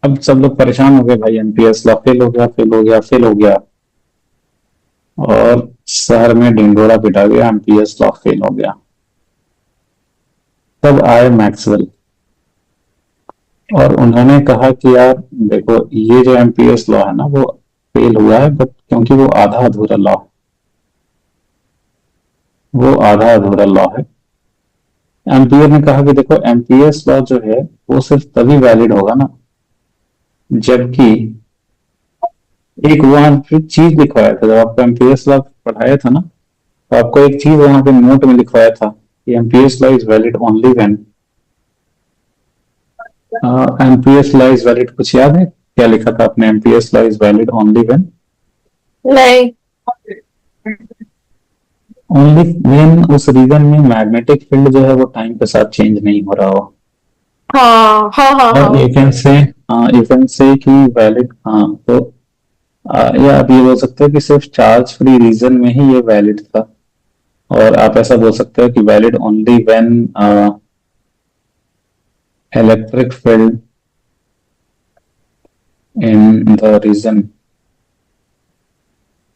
अब सब लोग परेशान हो गए, भाई एम्पियर्स लॉ फेल हो गया, फेल हो गया, फेल हो गया, और शहर में ढिंडोरा पिटा गया, एम्पियर्स लॉ फेल हो गया। तब आए मैक्सवेल और उन्होंने कहा कि यार देखो, ये जो एम्पियर्स लॉ है ना वो फेल हुआ है, बट क्योंकि वो आधा अधूरा लॉ, वो आधा अधूरा लॉ है। एम्पियर ने कहा कि देखो एम्पियर्स लॉ जो है वो सिर्फ तभी वैलिड होगा ना जबकि एक वहां पे चीज लिखवाया था, जब आपको एम्पियर्स लॉ पढ़ाया था ना, तो आपको एक चीज वहां पे नोट में लिखवाया था कि Ampere's law is valid only when, Ampere's law is valid, कुछ याद है? क्या लिखा था आपने? Ampere's law is valid only when, नहीं। ओनली व्हेन उस रीजन में मैग्नेटिक फील्ड जो है वो टाइम के साथ चेंज नहीं हो रहा हो। हाँ हाँ हाँ और हाँ। यू कैन से कि वैलिड, हाँ तो या आप ये बोल सकते हो कि सिर्फ चार्ज फ्री रीजन में ही ये वैलिड था। और आप ऐसा बोल सकते हो कि valid only when electric field in the region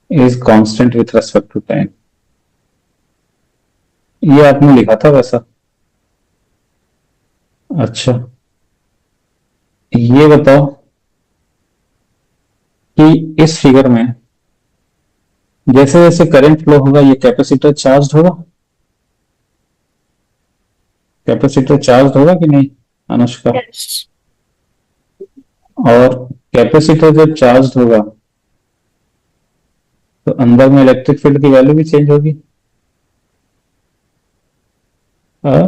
is constant with respect to time. ये आपने लिखा था वैसा। अच्छा, ये बताओ कि इस फिगर में जैसे जैसे करंट फ्लो होगा ये कैपेसिटर चार्ज होगा? कैपेसिटर चार्ज होगा कि नहीं अनुष्का? Yes. और कैपेसिटर जब चार्ज होगा तो अंदर में इलेक्ट्रिक फील्ड की वैल्यू भी चेंज होगी। हाँ,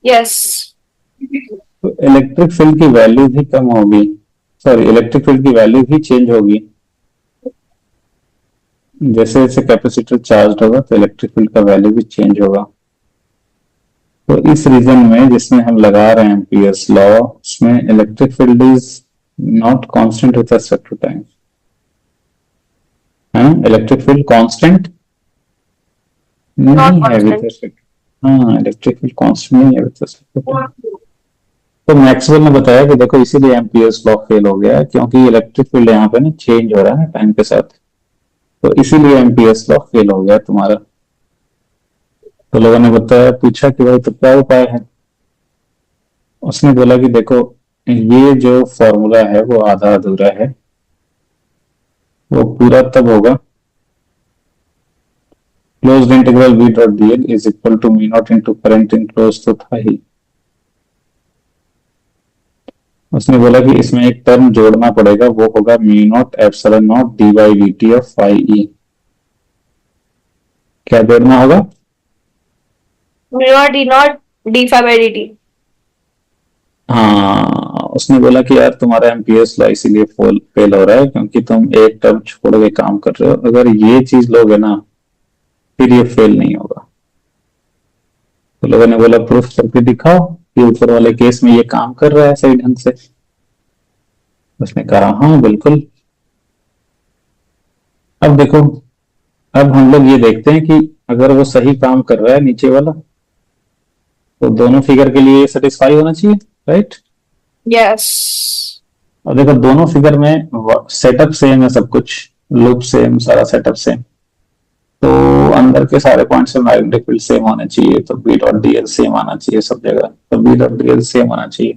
Yes. तो इलेक्ट्रिक फील्ड की वैल्यू भी कम होगी, सॉरी इलेक्ट्रिक फील्ड की वैल्यू भी चेंज होगी। जैसे जैसे कैपेसिटर चार्ज होगा तो इलेक्ट्रिक फील्ड का वैल्यू भी चेंज होगा। तो इस रीजन में जिसमें हम लगा रहे हैं एम्पियर्स लॉ, उसमें electric field is not constant with respect to time, है ना? इलेक्ट्रिक फील्ड कांस्टेंट Not नहीं है विथ constant. रिस्पेक्ट, हाँ इलेक्ट्रिक फील्ड कांस्टेंट नहीं है विथ रिस्पेक्ट टू टाइम। तो मैक्सवेल ने बताया कि देखो इसीलिए एम्पियर्स लॉ फेल हो गया है, क्योंकि इलेक्ट्रिक फील्ड यहाँ पे ना चेंज हो रहा है टाइम के साथ, तो इसीलिए एम्पियर्स लॉ फेल हो गया तुम्हारा। तो लोगों ने बताया, पूछा कि भाई तो क्या उपाय है? उसने बोला कि देखो ये जो फॉर्मूला है वो आधा अधूरा है, वो पूरा तब होगा closed integral v dot dl is equal to mu naught into current enclosed, तो था ही। उसने बोला कि इसमें एक टर्म जोड़ना पड़ेगा, वो होगा mu naught epsilon naught d by d t of phi E. क्या जोड़ना होगा? Mu naught D naught D phi by dt. हाँ, उसने बोला कि यार तुम्हारा एम्पियर्स लॉ इसीलिए फेल हो रहा है क्योंकि तुम एक टर्म छोड़ के काम कर रहे हो। अगर ये चीज लोगे ना फिर ये फेल नहीं होगा। तो लोगों ने बोला प्रूफ करके दिखाओ कि ऊपर वाले केस में ये काम कर रहा है सही ढंग से। उसने कहा हाँ बिल्कुल। अब देखो, अब हम लोग ये देखते हैं कि अगर वो सही काम कर रहा है नीचे वाला, तो दोनों फिगर के लिए सेटिस्फाई होना चाहिए, राइट? Yes. और देखो दोनों फिगर में सेटअप सेम है, सब कुछ लूप सेम, सारा सेटअप सेम, तो अंदर के सारे पॉइंट्स में मैग्नेटिक फील्ड सेम होने चाहिए, तो बी डॉट डीएल सेम आना चाहिए सब जगह, तो बी डॉट डीएल सेम होना चाहिए।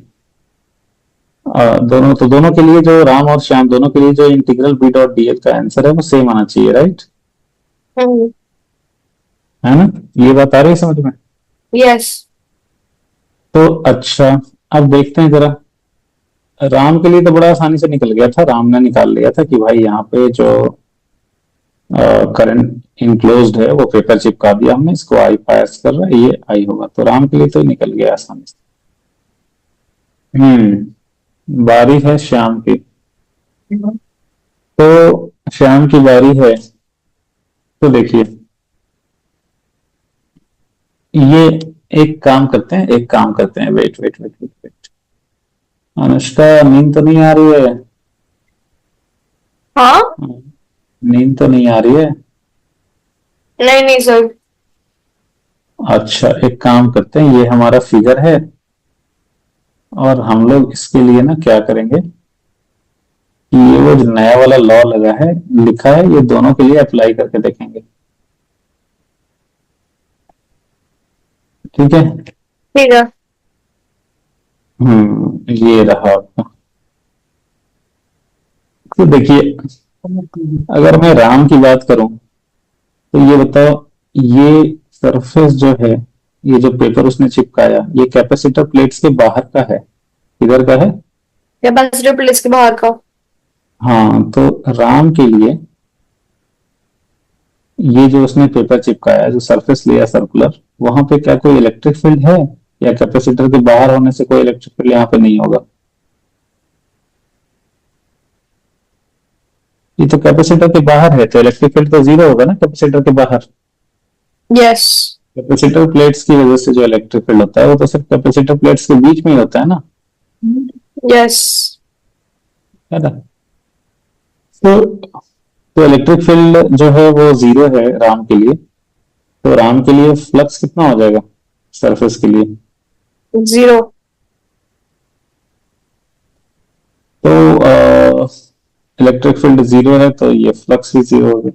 दोनों के लिए जो राम और श्याम दोनों के लिए जो इंटीग्रल बी डॉट डीएल का आंसर है वो सेम आना चाहिए, राइट? Hmm. है ना? ये बात आ रही है समझ में? Yes. तो अच्छा, अब देखते हैं जरा। राम के लिए तो बड़ा आसानी से निकल गया था, राम ने निकाल लिया था कि भाई यहाँ पे जो करंट इनक्लोज्ड है वो पेपर चिपका दिया हमने, इसको आई पास कर रहा है, ये आई होगा, तो राम के लिए तो निकल गया आसानी से। बारी है श्याम की। तो श्याम की बारी है, तो देखिए ये एक काम करते हैं, wait wait wait wait wait. Anushka नींद तो नहीं आ रही है? हाँ। नींद तो नहीं आ रही है? नहीं नहीं सर। अच्छा, एक काम करते हैं, ये हमारा फिगर है और हम लोग इसके लिए ना क्या करेंगे कि ये वो जो नया वाला लॉ लगा है, लिखा है, ये दोनों के लिए अप्लाई करके देखेंगे। ठीक है? ठीक है। ये रहा आपका। तो देखिए, अगर मैं राम की बात करूं तो ये बताओ, ये सरफेस जो है, ये जो पेपर उसने चिपकाया, ये कैपेसिटर प्लेट्स के बाहर का है, इधर का है? कैपेसिटर प्लेस के बाहर का। हाँ, तो राम के लिए ये जो उसने पेपर चिपकाया, जो सरफेस लिया सर्कुलर, वहां पे क्या कोई इलेक्ट्रिक फील्ड है? या कैपेसिटर के बाहर होने से कोई इलेक्ट्रिक फील्ड यहाँ पे नहीं होगा? ये तो कैपेसिटर के बाहर है, तो इलेक्ट्रिक फील्ड तो जीरो होगा ना कैपेसिटर के बाहर। यस कैपेसिटर प्लेट्स की वजह से जो इलेक्ट्रिक फील्ड होता है वो तो सिर्फ कैपेसिटर प्लेट्स के बीच में ही होता है ना, यस है ना। तो इलेक्ट्रिक फील्ड जो है वो जीरो है राम के लिए, तो राम के लिए फ्लक्स कितना हो जाएगा सरफेस के लिए। 0 तो इलेक्ट्रिक फील्ड जीरो है तो ये फ्लक्स भी जीरो हो गया।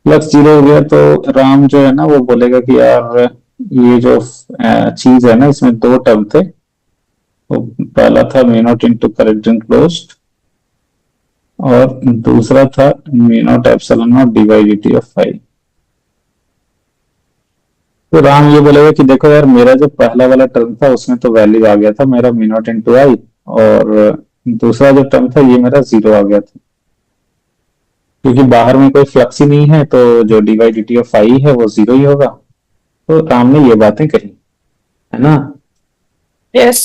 फ्लक्स जीरो हो गया तो राम जो है ना वो बोलेगा कि यार ये जो चीज है ना इसमें दो टर्म थे, तो पहला था mu naught into current enclosed और दूसरा था mu naught epsilon naught d by d t of phi. तो राम ये बोलेगा कि देखो यार मेरा जो पहला वाला टर्म था उसमें तो वैल्यू आ गया था मेरा म्यू नॉट इंटू आई, और दूसरा जो टर्म था ये मेरा जीरो आ गया था, क्योंकि बाहर में कोई फ्लक्स ही नहीं है तो जो d by d t of I है वो जीरो ही होगा। तो राम ने ये बातें कही, है ना। यस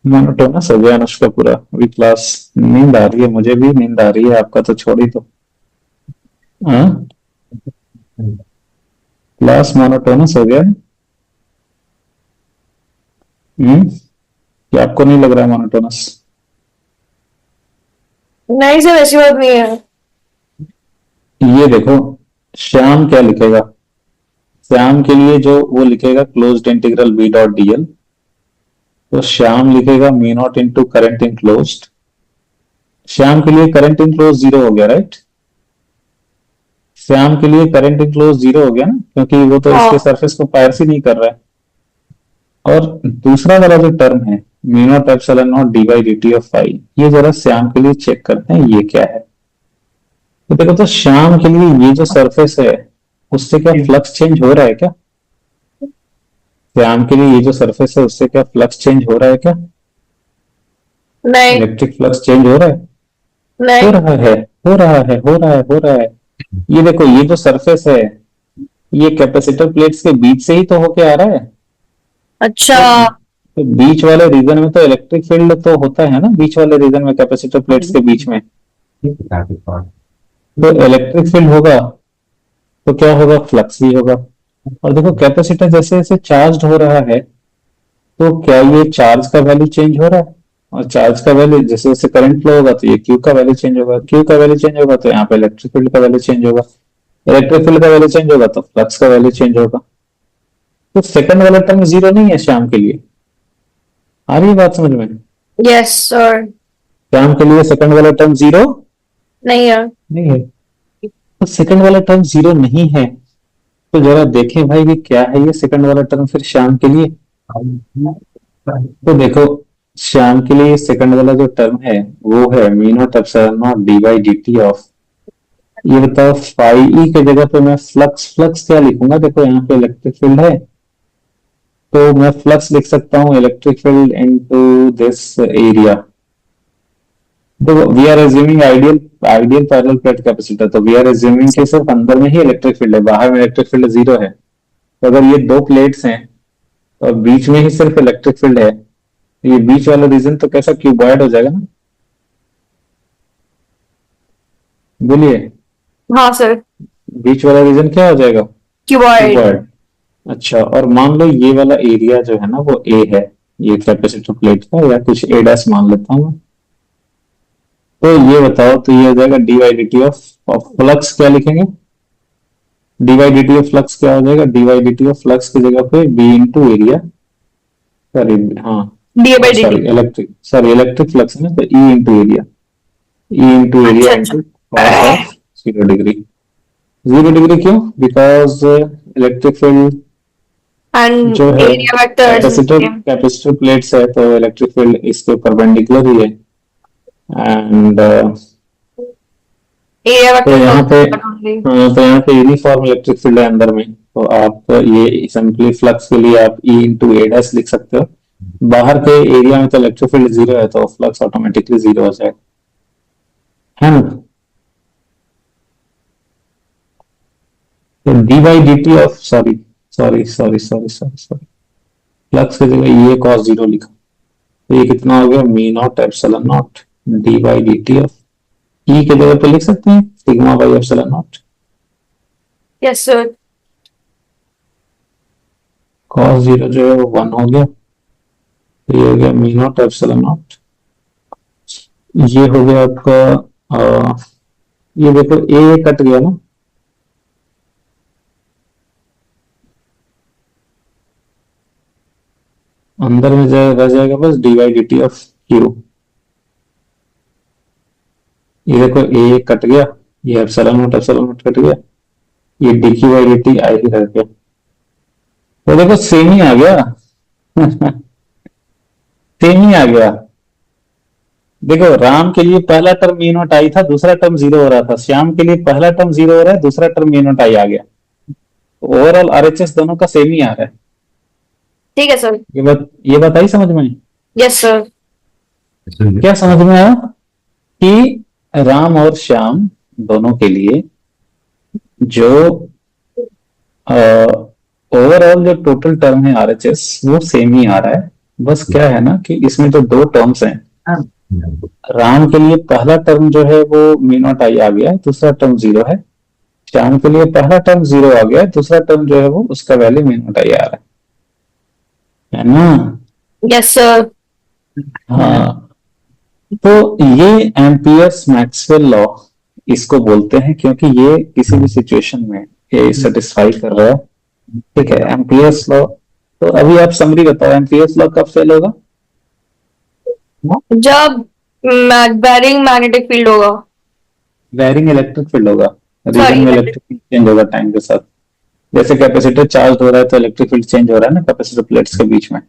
मोनोटोनस हो गया अनुष्का पूरा, अभी क्लास, नींद आ रही है, मुझे भी नींद आ रही है, आपका तो छोड़ ही दो। हाँ, क्लास मोनोटोनस हो गया। क्या आपको नहीं लग रहा है मोनोटोनस। नहीं सर ऐसी बात नहीं है। ये देखो श्याम क्या लिखेगा, श्याम के लिए जो वो लिखेगा closed integral B dot dl, तो श्याम लिखेगा mu naught into current enclosed. Shyam के लिए करंट इनक्लोज जीरो हो गया, राइट। श्याम के लिए करंट इनक्लोज जीरो हो गया ना, क्योंकि वो तो इसके सरफेस को पायरसी नहीं कर रहा है। और दूसरा वाला जो टर्म है mu naught epsilon naught d by d t of phi, ये जरा श्याम के लिए चेक करते हैं ये क्या है। तो देखो तो श्याम के लिए ये जो सरफेस है उससे क्या फ्लक्स चेंज हो रहा है क्या। श्याम के लिए ये जो सरफेस है उससे क्या फ्लक्स चेंज हो रहा है क्या, नहीं इलेक्ट्रिक फ्लक्स चेंज हो रहा है। नहीं हो रहा है, हो रहा है, हो रहा है, हो रहा है। ये देखो ये जो सरफेस है ये कैपेसिटर प्लेट्स के बीच से ही तो होके आ रहा है। अच्छा तो बीच वाले रीजन में तो इलेक्ट्रिक फील्ड तो होता है ना, बीच वाले रीजन में कैपेसिटर प्लेट्स के बीच में तो इलेक्ट्रिक फील्ड होगा, तो क्या होगा, फ्लक्स भी होगा। और देखो कैपेसिटर जैसे जैसे चार्ज हो रहा है तो क्या ये चार्ज का वैल्यू चेंज हो रहा है, और चार्ज का वैल्यू जैसे जैसे करंट फ्लो होगा तो ये क्यू का वैल्यू चेंज होगा, क्यू का वैल्यू चेंज होगा तो यहाँ पे इलेक्ट्रिक फील्ड का वैल्यू चेंज होगा, इलेक्ट्रिक फील्ड का वैल्यू चेंज होगा तो फ्लक्स का वैल्यू चेंज होगा। तो सेकंड वाला टर्म जीरो नहीं है श्याम के लिए, आ रही है बात समझ में। यस सर श्याम के लिए सेकंड वाला टर्म जीरो नहीं है। नहीं है, तो सेकंड वाला टर्म जीरो नहीं है, तो जरा देखें भाई कि क्या है ये सेकंड वाला टर्म फिर श्याम के लिए। तो देखो श्याम के लिए सेकंड वाला जो टर्म है वो है mu naught epsilon naught d by d t of, ये बताओ फाई ई के जगह पे मैं फ्लक्स, फ्लक्स क्या लिखूंगा, देखो यहाँ पे इलेक्ट्रिक फील्ड है तो मैं फ्लक्स लिख सकता हूँ electric field into this area. तो we are assuming ideal ideal parallel plate capacitor, तो वी आर एज्यूमिंग कि सिर्फ अंदर में ही इलेक्ट्रिक फील्ड है, बाहर में इलेक्ट्रिक फील्ड जीरो है। तो अगर ये दो प्लेट्स हैं और बीच में ही सिर्फ इलेक्ट्रिक फील्ड है, तो ये बीच वाला रीजन तो कैसा क्यूबॉइड हो जाएगा ना, बोलिए। हाँ सर बीच वाला रीजन क्या हो जाएगा, क्यूबॉइड। क्यूबॉइड। अच्छा, और मान लो ये वाला एरिया जो है ना वो ए है, ये कैपेसिटर प्लेट का, या कुछ ए डैश मान लेता हूँ मैं। तो ये बताओ, तो ये हो जाएगा d by d t of flux, क्या लिखेंगे, d by d t of flux क्या हो जाएगा, d by d t of flux की जगह पे बी इंटू एरिया, सॉरी हाँ d by d sorry t. Electric, sorry electric flux है ना, तो E into area, E into area अच्छा into cos of 0 degree. 0 degree क्यों, बिकॉज इलेक्ट्रिक फील्ड एंड जो है area vector capacitor capacitor plates है तो इलेक्ट्रिक फील्ड इसके परपेंडिकुलर ही है। एंड एरिया तो यहाँ पे वेक्टर तो यहाँ पे यूनिफॉर्म इलेक्ट्रिक फील्ड है अंदर में, तो आप ये सिंपली फ्लक्स के लिए आप ई इंटू ए डैश लिख सकते हो। बाहर के एरिया में तो इलेक्ट्रिक फील्ड जीरो है तो फ्लक्स ऑटोमेटिकली जीरो हो जाएगा, है ना। तो D by d t of sorry sorry sorry sorry sorry sorry flux की जगह ये कॉस जीरो लिखा, तो ये कितना हो गया, mu naught epsilon naught d by d t of, E के जगह पे लिख सकते हैं sigma by epsilon naught. Yes sir. Cos zero जो है वो 1 हो गया, तो ये हो गया मी नॉट एप्सिलॉन नॉट। ये हो गया आपका ये देखो ए कट गया ना, अंदर में रह जाएगा बस d by d t of q. ये देखो ए कट गया, ये एप्सिलॉन नॉट कट गया, ये d q by d t I ही रह गया, तो देखो सेम ही आ गया। सेम ही आ गया। देखो राम के लिए पहला टर्म मी नॉट आई था, दूसरा टर्म जीरो हो रहा था, श्याम के लिए पहला टर्म जीरो हो रहा है, दूसरा टर्म मी नॉट आई आ गया। ओवरऑल आरएचएस दोनों का सेम ही आ रहा है। ठीक है सर। ये बात आई समझ में? Yes sir. क्या समझ में आया कि राम और श्याम दोनों के लिए जो ओवरऑल जो टोटल टर्म है आरएचएस वो सेम ही आ रहा है। बस क्या है ना कि इसमें जो दो टर्म्स हैं, राम के लिए पहला टर्म जो है वो मी नॉट आई आ गया है, दूसरा टर्म जीरो है। श्याम के लिए पहला टर्म जीरो आ गया है, दूसरा टर्म जो है वो उसका वैल्यू मी नॉट आई आ रहा है ना? Yes sir. हाँ, तो ये एम्पियर्स मैक्सवेल लॉ इसको बोलते हैं, क्योंकि ये किसी भी सिचुएशन में ये सेटिस्फाई कर रहा है। ठीक है, एम्पियर्स लॉ। तो अभी आप समरी बताओ, एम्पियर्स लॉ कब फेल होगा? जब वैरिंग मैग्नेटिक फील्ड होगा। वैरिंग इलेक्ट्रिक फील्ड होगा, रीजन में इलेक्ट्रिक फील्ड चेंज होगा टाइम के साथ। जैसे कैपेसिटर चार्ज हो रहा है तो इलेक्ट्रिक फील्ड चेंज हो रहा है ना कैपेसिटर प्लेट्स के बीच में।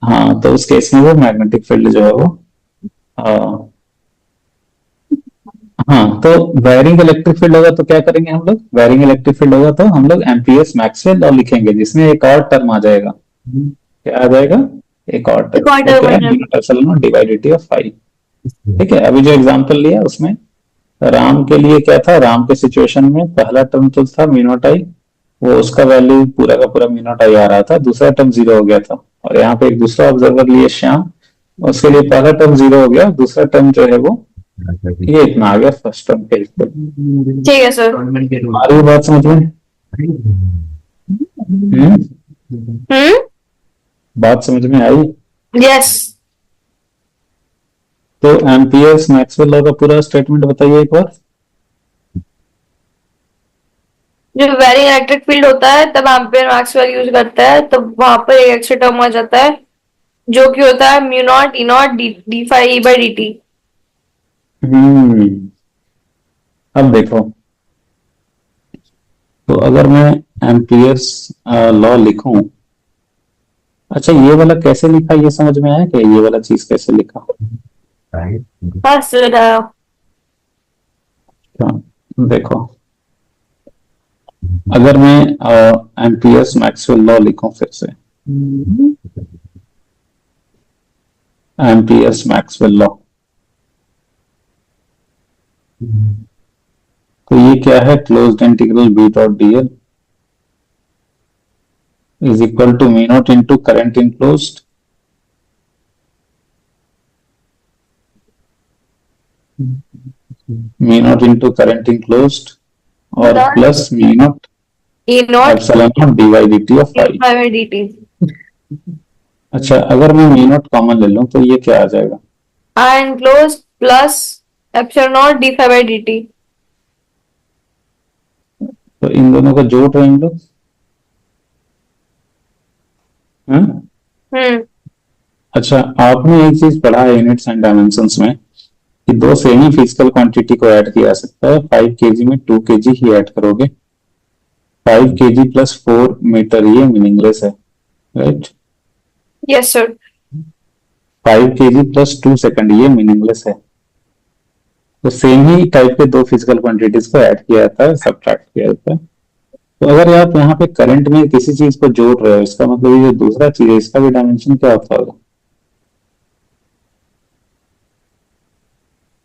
हाँ, तो उस केस में वो मैग्नेटिक फील्ड जो है वो हाँ, तो वायरिंग इलेक्ट्रिक फील्ड होगा तो क्या करेंगे हम लोग? वायरिंग इलेक्ट्रिक फील्ड होगा तो हम लोग एम्पियर्स मैक्सवेल लॉ लिखेंगे, जिसमें एक और टर्म आ जाएगा। क्या आ जाएगा? एक और टर्म डिवाइडेड ऑफ फाइव। ठीक है, अभी जो एग्जांपल लिया उसमें राम के लिए क्या था, राम के सिचुएशन में पहला टर्म तो था मी नॉट आई, वो उसका वैल्यू पूरा का पूरा मी नॉट आई आ रहा था, दूसरा टर्म जीरो हो गया था। और यहाँ पे एक दूसरा ऑब्जर्वर लिए श्याम, उसके लिए पहला टर्म जीरो हो गया, दूसरा टर्म जो है वो ये इतना आ गया फर्स्ट टर्म के। ठीक है सर। हमारी बात समझ में? बात समझ में आई? यस। तो एम्पियर्स मैक्सवेल लॉ का पूरा स्टेटमेंट बताइए एक बार। जब वेरी इलेक्ट्रिक फील्ड होता है तब एम्पियर मैक्सवेल यूज करता है, तब वहां पर एक एक्स्ट्रा टर्म आ जाता है जो कि होता है mu naught E naught d phi E by d t. अब देखो, तो अगर मैं एम्पियर्स लॉ लिखूं, अच्छा ये वाला कैसे लिखा ये समझ में आया क्या? ये वाला चीज कैसे लिखा? हाँ सर। देखो, अगर मैं एम्पियर्स मैक्सवेल लॉ लिखूं फिर से, एम्पियर्स मैक्सवेल लॉ, तो ये क्या है? Closed integral B dot d l is equal to mu naught into current enclosed mu naught into current enclosed और plus mu naught E naught epsilon naught d by d t of five. D t. अच्छा, अगर मैं me not common ले लूं तो ये क्या आ जाएगा? I enclose plus epsilon naught d phi by d t. तो इन दोनों को जोड़ रहे हैं हम लोग। अच्छा, आपने एक चीज पढ़ा है यूनिट्स एंड डायमेंशंस में कि दो सेमी फिजिकल क्वांटिटी को ऐड किया जा सकता है। 5 केजी में 2 केजी ही ऐड करोगे, 5 केजी प्लस 4 मीटर ये मीनिंगलेस है, right? Yes sir. 5 KG plus 2 second ये मीनिंगलेस है। तो सेम ही टाइप के दो फिजिकल क्वांटिटीज को ऐड किया जाता है, सब्ट्रैक्ट किया जाता है। तो अगर आप यहाँ पे करंट में किसी चीज को जोड़ रहे हो, इसका मतलब ये जो दूसरा चीज है इसका भी डायमेंशन क्या होता होगा?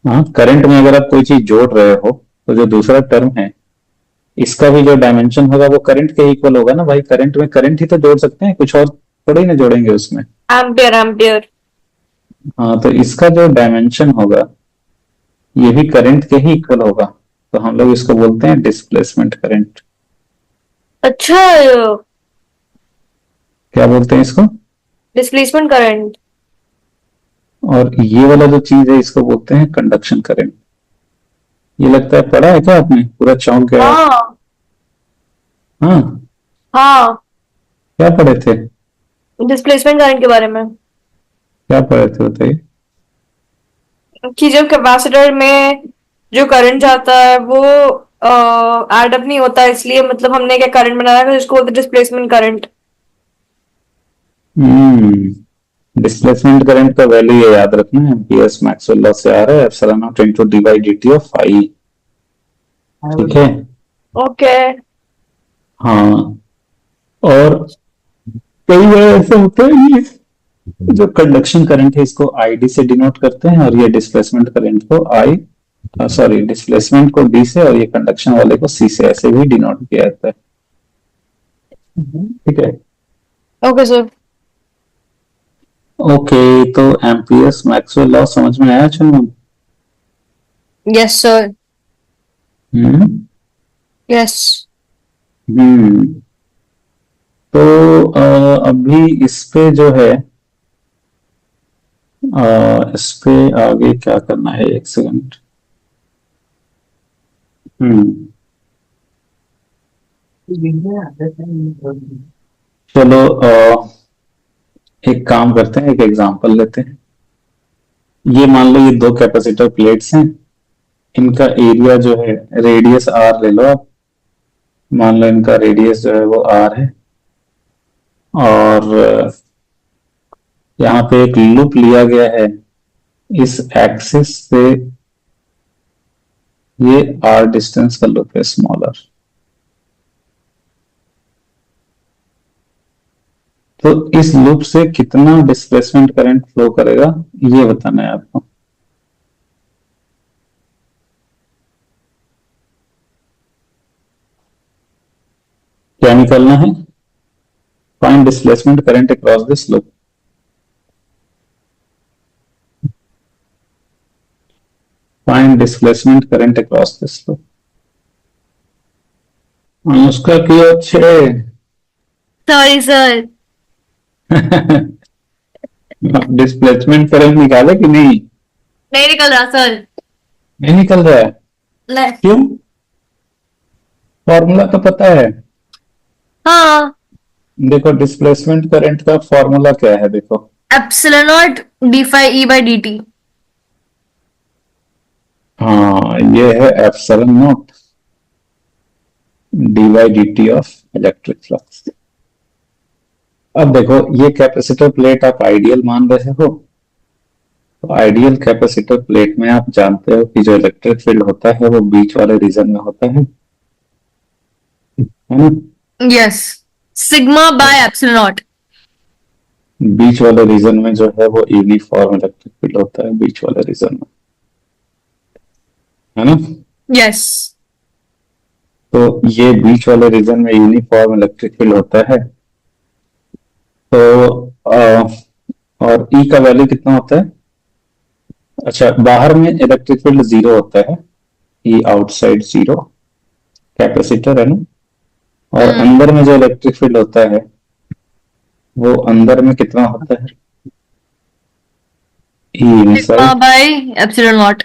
हाँ, करंट में अगर आप कोई चीज जोड़ रहे हो तो जो दूसरा टर्म है इसका भी जो डायमेंशन होगा वो करंट के इक्वल होगा ना भाई। करंट में करंट ही तो जोड़ सकते हैं, कुछ और थोड़ी ना जोड़ेंगे उसमें। Ampere ampere. हाँ, तो इसका जो डायमेंशन होगा ये भी करंट के ही इक्वल होगा, तो हम लोग इसको बोलते हैं डिस्प्लेसमेंट करंट। अच्छा, क्या बोलते हैं इसको? Displacement current. और ये वाला जो चीज है इसको बोलते हैं कंडक्शन करंट। ये लगता है पढ़ा है क्या आपने? पूरा चौंक गया आप। हाँ हाँ, हाँ, क्या पढ़े थे? डिस्प्लेसमेंट करंट के बारे में, क्या पढ़े थे बताइए। कि जब कैपेसिटर में जो करंट जाता है वो एड अप नहीं होता, इसलिए मतलब हमने क्या करंट बनाया था जिसको बोलते डिस्प्लेसमेंट करंट। हम्म, डिस्प्लेसमेंट करंट का वैल्यू ये याद रखना है, एम्पियर्स मैक्सवेल लॉ से आ रहा है, epsilon naught into d by dt of I. ठीक है। ओके। हाँ, और कई बार ऐसा होता है ये जो कंडक्शन करंट है इसको आईडी से डिनोट करते हैं, और ये डिस्प्लेसमेंट करंट को आई, सॉरी, डिस्प्लेसमेंट को डी से और ये कंडक्शन वाले को सी से, ऐसे भी डिनोट किया जाता है। ठीक है। Okay sir. ओके, तो एम्पियर्स मैक्सवेल लॉ समझ में आया चलो? Yes sir. Hmm. Yes. Hmm, तो अभी इस पे जो है, इस पे आगे क्या करना है, एक सेकंड। हम्म, चलो एक काम करते हैं, एक एग्जांपल लेते हैं। ये मान लो ये दो कैपेसिटर प्लेट्स हैं, इनका एरिया जो है, रेडियस आर ले लो आप। मान लो इनका रेडियस जो है वो आर है, और यहाँ पे एक लूप लिया गया है, इस एक्सिस से ये आर डिस्टेंस का लूप है, स्मॉलर। तो इस लूप से कितना डिस्प्लेसमेंट करंट फ्लो करेगा, ये बताना है आपको। क्या निकालना है? Find displacement current across this loop. Find displacement current across this loop. उसका क्यों अच्छे? Sorry sir. डिस्प्लेसमेंट करंट निकाले कि नहीं? नहीं निकल रहा सर। नहीं निकल रहा है? नहीं। क्यों? फॉर्मूला तो पता है। हाँ, देखो, डिस्प्लेसमेंट करंट का फॉर्मूला क्या है, देखो। Epsilon naught d phi E by d t. हाँ, ये है epsilon naught d by d t of electric flux. अब देखो, ये कैपेसिटर प्लेट आप आइडियल मान रहे हो, तो आइडियल कैपेसिटर प्लेट में आप जानते हो कि जो इलेक्ट्रिक फील्ड होता है वो बीच वाले रीजन में होता है ना? Yes, sigma by epsilon naught. बीच वाले रीजन में जो है वो यूनिफॉर्म इलेक्ट्रिक फील्ड होता है, बीच वाले रीजन में, है ना? यस। तो ये बीच वाले रीजन में यूनिफॉर्म इलेक्ट्रिक फील्ड होता है। तो और ई का वैल्यू कितना होता है? अच्छा, बाहर में इलेक्ट्रिक फील्ड जीरो होता है, ई आउटसाइड जीरो, कैपेसिटर है ना? और अंदर में जो इलेक्ट्रिक फील्ड होता है वो अंदर में कितना होता है? ई sigma inside bye epsilon not.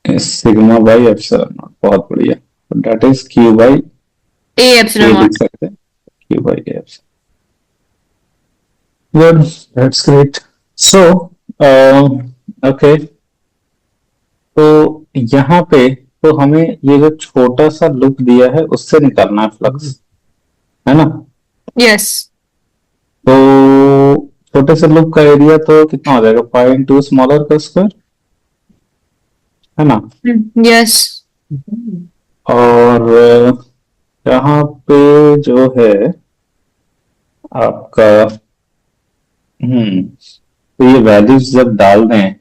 Sigma by epsilon not. बहुत बढ़िया। That is Q by A A, epsilon लिख नॉट। सकते हैं Q by A. Good, that's great. So okay, तो यहाँ पे तो हमें ये जो छोटा सा लूप दिया है उससे निकालना है फ्लक्स, है ना? यस। तो छोटे से लूप का एरिया तो कितना हो जाएगा, पाई इंटू स्मॉलर का स्क्वायर, है ना? यस। और यहाँ पे जो है आपका, तो ये वैल्यूज जब डाल दें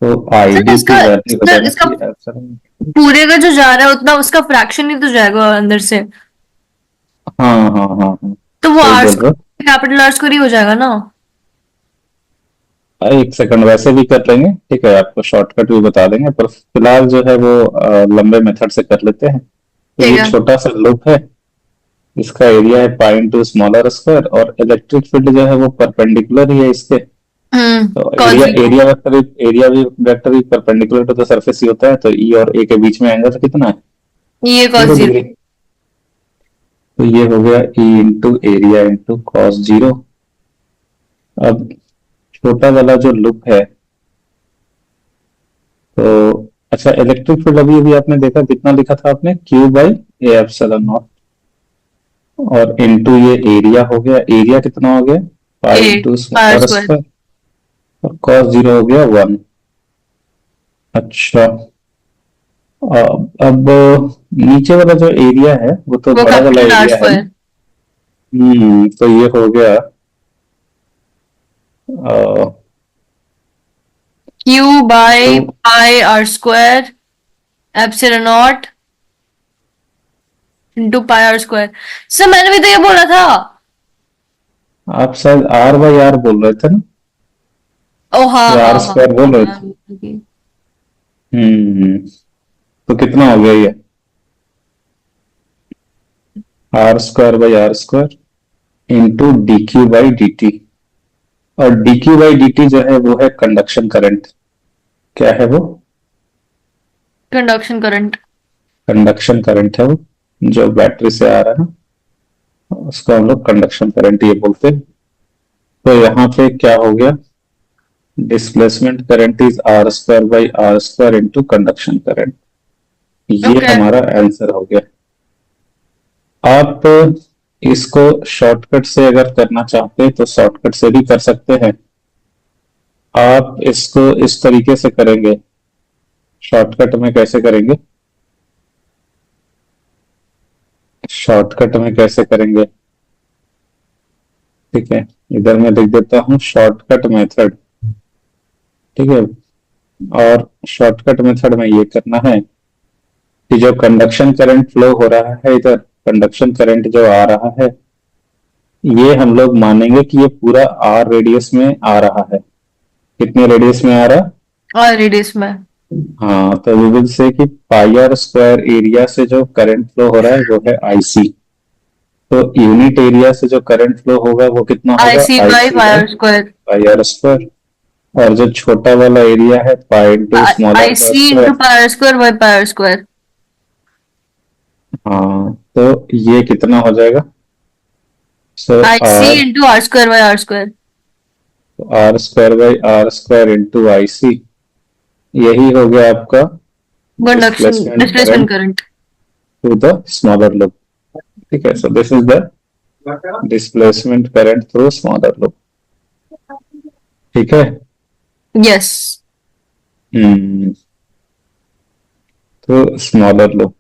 तो सर आईडी इसका, की वैल्यू हो सर जाना इसका चाहिए एप्सिलॉन। पूरे का जो जा रहा है उतना उसका फ्रैक्शन ही तो जाएगा अंदर से, हाँ हाँ हाँ हाँ, तो वो सही आर बोल रहे हो। स्क्वायर कैपिटल आर स्क्वायर ही हो जाएगा ना। एक सेकंड वैसे भी कर लेंगे, ठीक है, आपको शॉर्टकट भी बता देंगे, पर फिलहाल जो है वो लंबे मेथड से कर लेते हैं। तो ठीक ये है। छोटा सा लूप है, इसका एरिया है पाई इंटू स्मॉलर स्क्वायर, और इलेक्ट्रिक फील्ड जो है वो परपेंडिकुलर ही है इसके। तो cos area zero. Area vector area भी वेक्टर भी परपेंडिकुलर टू द सरफेस ही होता है, तो ई और ए के बीच में एंगल कितना है? ये कॉस 0 डिग्री। जीरो। तो ये हो गया ई into area into cos zero. अब छोटा वाला जो लूप है, तो अच्छा, इलेक्ट्रिक फील्ड अभी अभी आपने देखा कितना लिखा था आपने, q by a epsilon naught, और इनटू ये एरिया हो गया, एरिया कितना हो गया, pi a into r smaller square. Square, और कॉस जीरो हो गया 1। अच्छा, अब नीचे वाला जो एरिया है वो तो वो बड़ा वाला कैपिटल आर एरिया है ना। स्क्वायर। तो ये हो गया क्यू बाई तो pi r square epsilon naught into pi r square. Sir मैंने भी तो ये बोला था। आप शायद आर बाई आर बोल रहे थे ना, ओ हाँ या आर हाँ हाँ स्क्वायर बोल रहे थे? हाँ। हम्म तो कितना हो गया ये, r square by r square into d q by d t, और d q by d t जो है वो है कंडक्शन करंट। क्या है वो? Conduction current. कंडक्शन करंट है वो, जो बैटरी से आ रहा है ना, उसको हम लोग कंडक्शन करंट ये बोलते हैं। तो यहाँ पे क्या हो गया, displacement current is r square by r square into conduction current. ये ओके। हमारा आंसर हो गया। आप इसको शॉर्टकट से अगर करना चाहते हैं तो शॉर्टकट से भी कर सकते हैं। आप इसको इस तरीके से करेंगे, शॉर्टकट में कैसे करेंगे, शॉर्टकट में कैसे करेंगे, ठीक है, इधर मैं लिख देता हूं शॉर्टकट मेथड, ठीक है। और शॉर्टकट मेथड में ये करना है कि जो कंडक्शन करंट फ्लो हो रहा है इधर, कंडक्शन करंट जो आ रहा है, ये हम लोग मानेंगे कि ये पूरा आर रेडियस में आ रहा है। कितने रेडियस में आ रहा? और रेडियस में। हाँ, तो वी विल से कि पाई आर स्क्वायर एरिया से जो करंट फ्लो हो रहा है वो है आईसी। तो यूनिट एरिया से जो करंट फ्लो होगा वो कितना आई होगा, C by I C pi by r square. Pi r square. और जो छोटा वाला एरिया है, पाई इंटू स्मॉलर आई का C into square. Pi r square by pi r square. हाँ, तो ये कितना हो जाएगा, so I C r, into r square by r square. R square by r square into I C, यही हो गया आपका conduction displacement displacement current current. To the smaller loop. ठीक है, so this is the displacement current through smaller loop. ठीक है। Yes. Hmm तो smaller loop,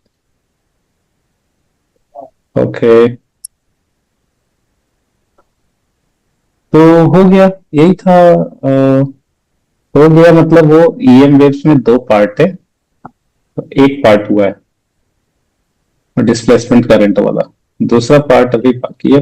okay. तो हो गया, यही था। हो गया, मतलब वो ईएम वेव्स में दो पार्ट है, तो एक पार्ट हुआ है डिस्प्लेसमेंट करंट वाला, दूसरा पार्ट अभी बाकी है।